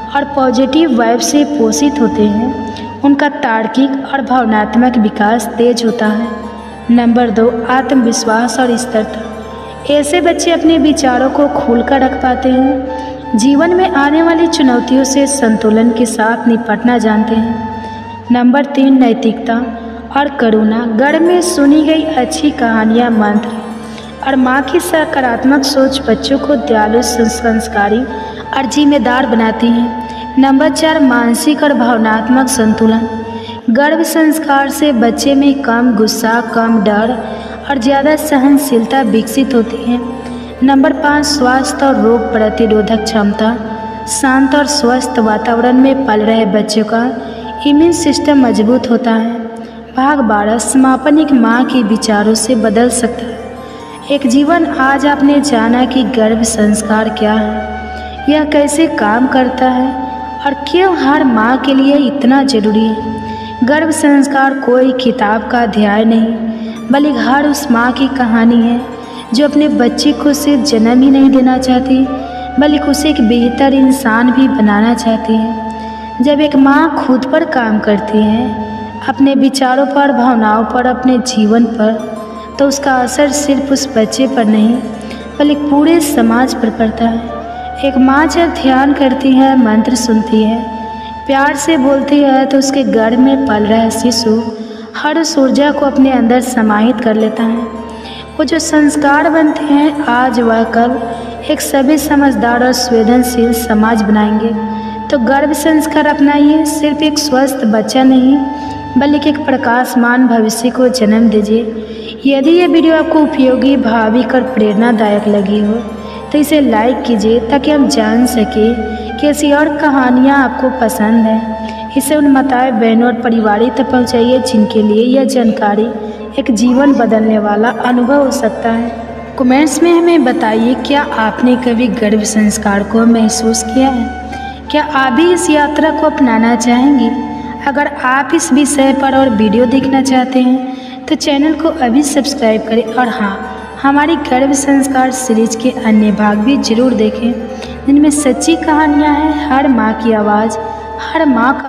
और पॉजिटिव वाइब से पोषित होते हैं, उनका तार्किक और भावनात्मक विकास तेज होता है। नंबर 2, आत्मविश्वास और स्थिरता। ऐसे बच्चे अपने विचारों को खुलकर रख पाते हैं, जीवन में आने वाली चुनौतियों से संतुलन के साथ निपटना जानते हैं। नंबर 3, नैतिकता और करुणा। गर्भ में सुनी गई अच्छी कहानियाँ, मंत्र और माँ की सकारात्मक सोच बच्चों को दयालु, संस्कारी और जिम्मेदार बनाती हैं। नंबर 4, मानसिक और भावनात्मक संतुलन। गर्भ संस्कार से बच्चे में कम गुस्सा, कम डर और ज़्यादा सहनशीलता विकसित होती है। नंबर 5, स्वास्थ्य और रोग प्रतिरोधक क्षमता। शांत और स्वस्थ वातावरण में पल रहे बच्चों का इम्यून सिस्टम मजबूत होता है। भाग 12, समापन एक माँ के विचारों से बदल सकता है। एक जीवन। आज आपने जाना कि गर्भ संस्कार क्या है, यह कैसे काम करता है और क्यों हर माँ के लिए इतना जरूरी है। गर्भ संस्कार कोई किताब का अध्याय नहीं, बल्कि हर उस माँ की कहानी है जो अपने बच्चे को सिर्फ जन्म ही नहीं देना चाहती, बल्कि उसे एक बेहतर इंसान भी बनाना चाहती है। जब एक माँ खुद पर काम करती है, अपने विचारों पर, भावनाओं पर, अपने जीवन पर, तो उसका असर सिर्फ उस बच्चे पर नहीं, बल्कि पूरे समाज पर पड़ता है। एक माँ जब ध्यान करती है, मंत्र सुनती है, प्यार से बोलती है, तो उसके गर्भ में पल रहा शिशु हर उस ऊर्जा को अपने अंदर समाहित कर लेता है। वो जो संस्कार बनते हैं, आज व कल एक सभी समझदार और संवेदनशील समाज बनाएंगे। तो गर्भ संस्कार अपनाइए, सिर्फ एक स्वस्थ बच्चा नहीं, बल्कि एक प्रकाशमान भविष्य को जन्म दीजिए। यदि ये वीडियो आपको उपयोगी, भावुक और प्रेरणादायक लगी हो तो इसे लाइक कीजिए, ताकि हम जान सकें कि ऐसी और कहानियाँ आपको पसंद हैं। इसे उन माताएं, बहनों और परिवारों तक पहुँचाइए जिनके लिए यह जानकारी एक जीवन बदलने वाला अनुभव हो सकता है। कमेंट्स में हमें बताइए, क्या आपने कभी गर्भ संस्कार को महसूस किया है? क्या आप भी इस यात्रा को अपनाना चाहेंगे? अगर आप इस विषय पर और वीडियो देखना चाहते हैं तो चैनल को अभी सब्सक्राइब करें, और हाँ, हमारी गर्भ संस्कार सीरीज के अन्य भाग भी जरूर देखें, जिनमें सच्ची कहानियाँ हैं, हर माँ की आवाज़, हर माँ का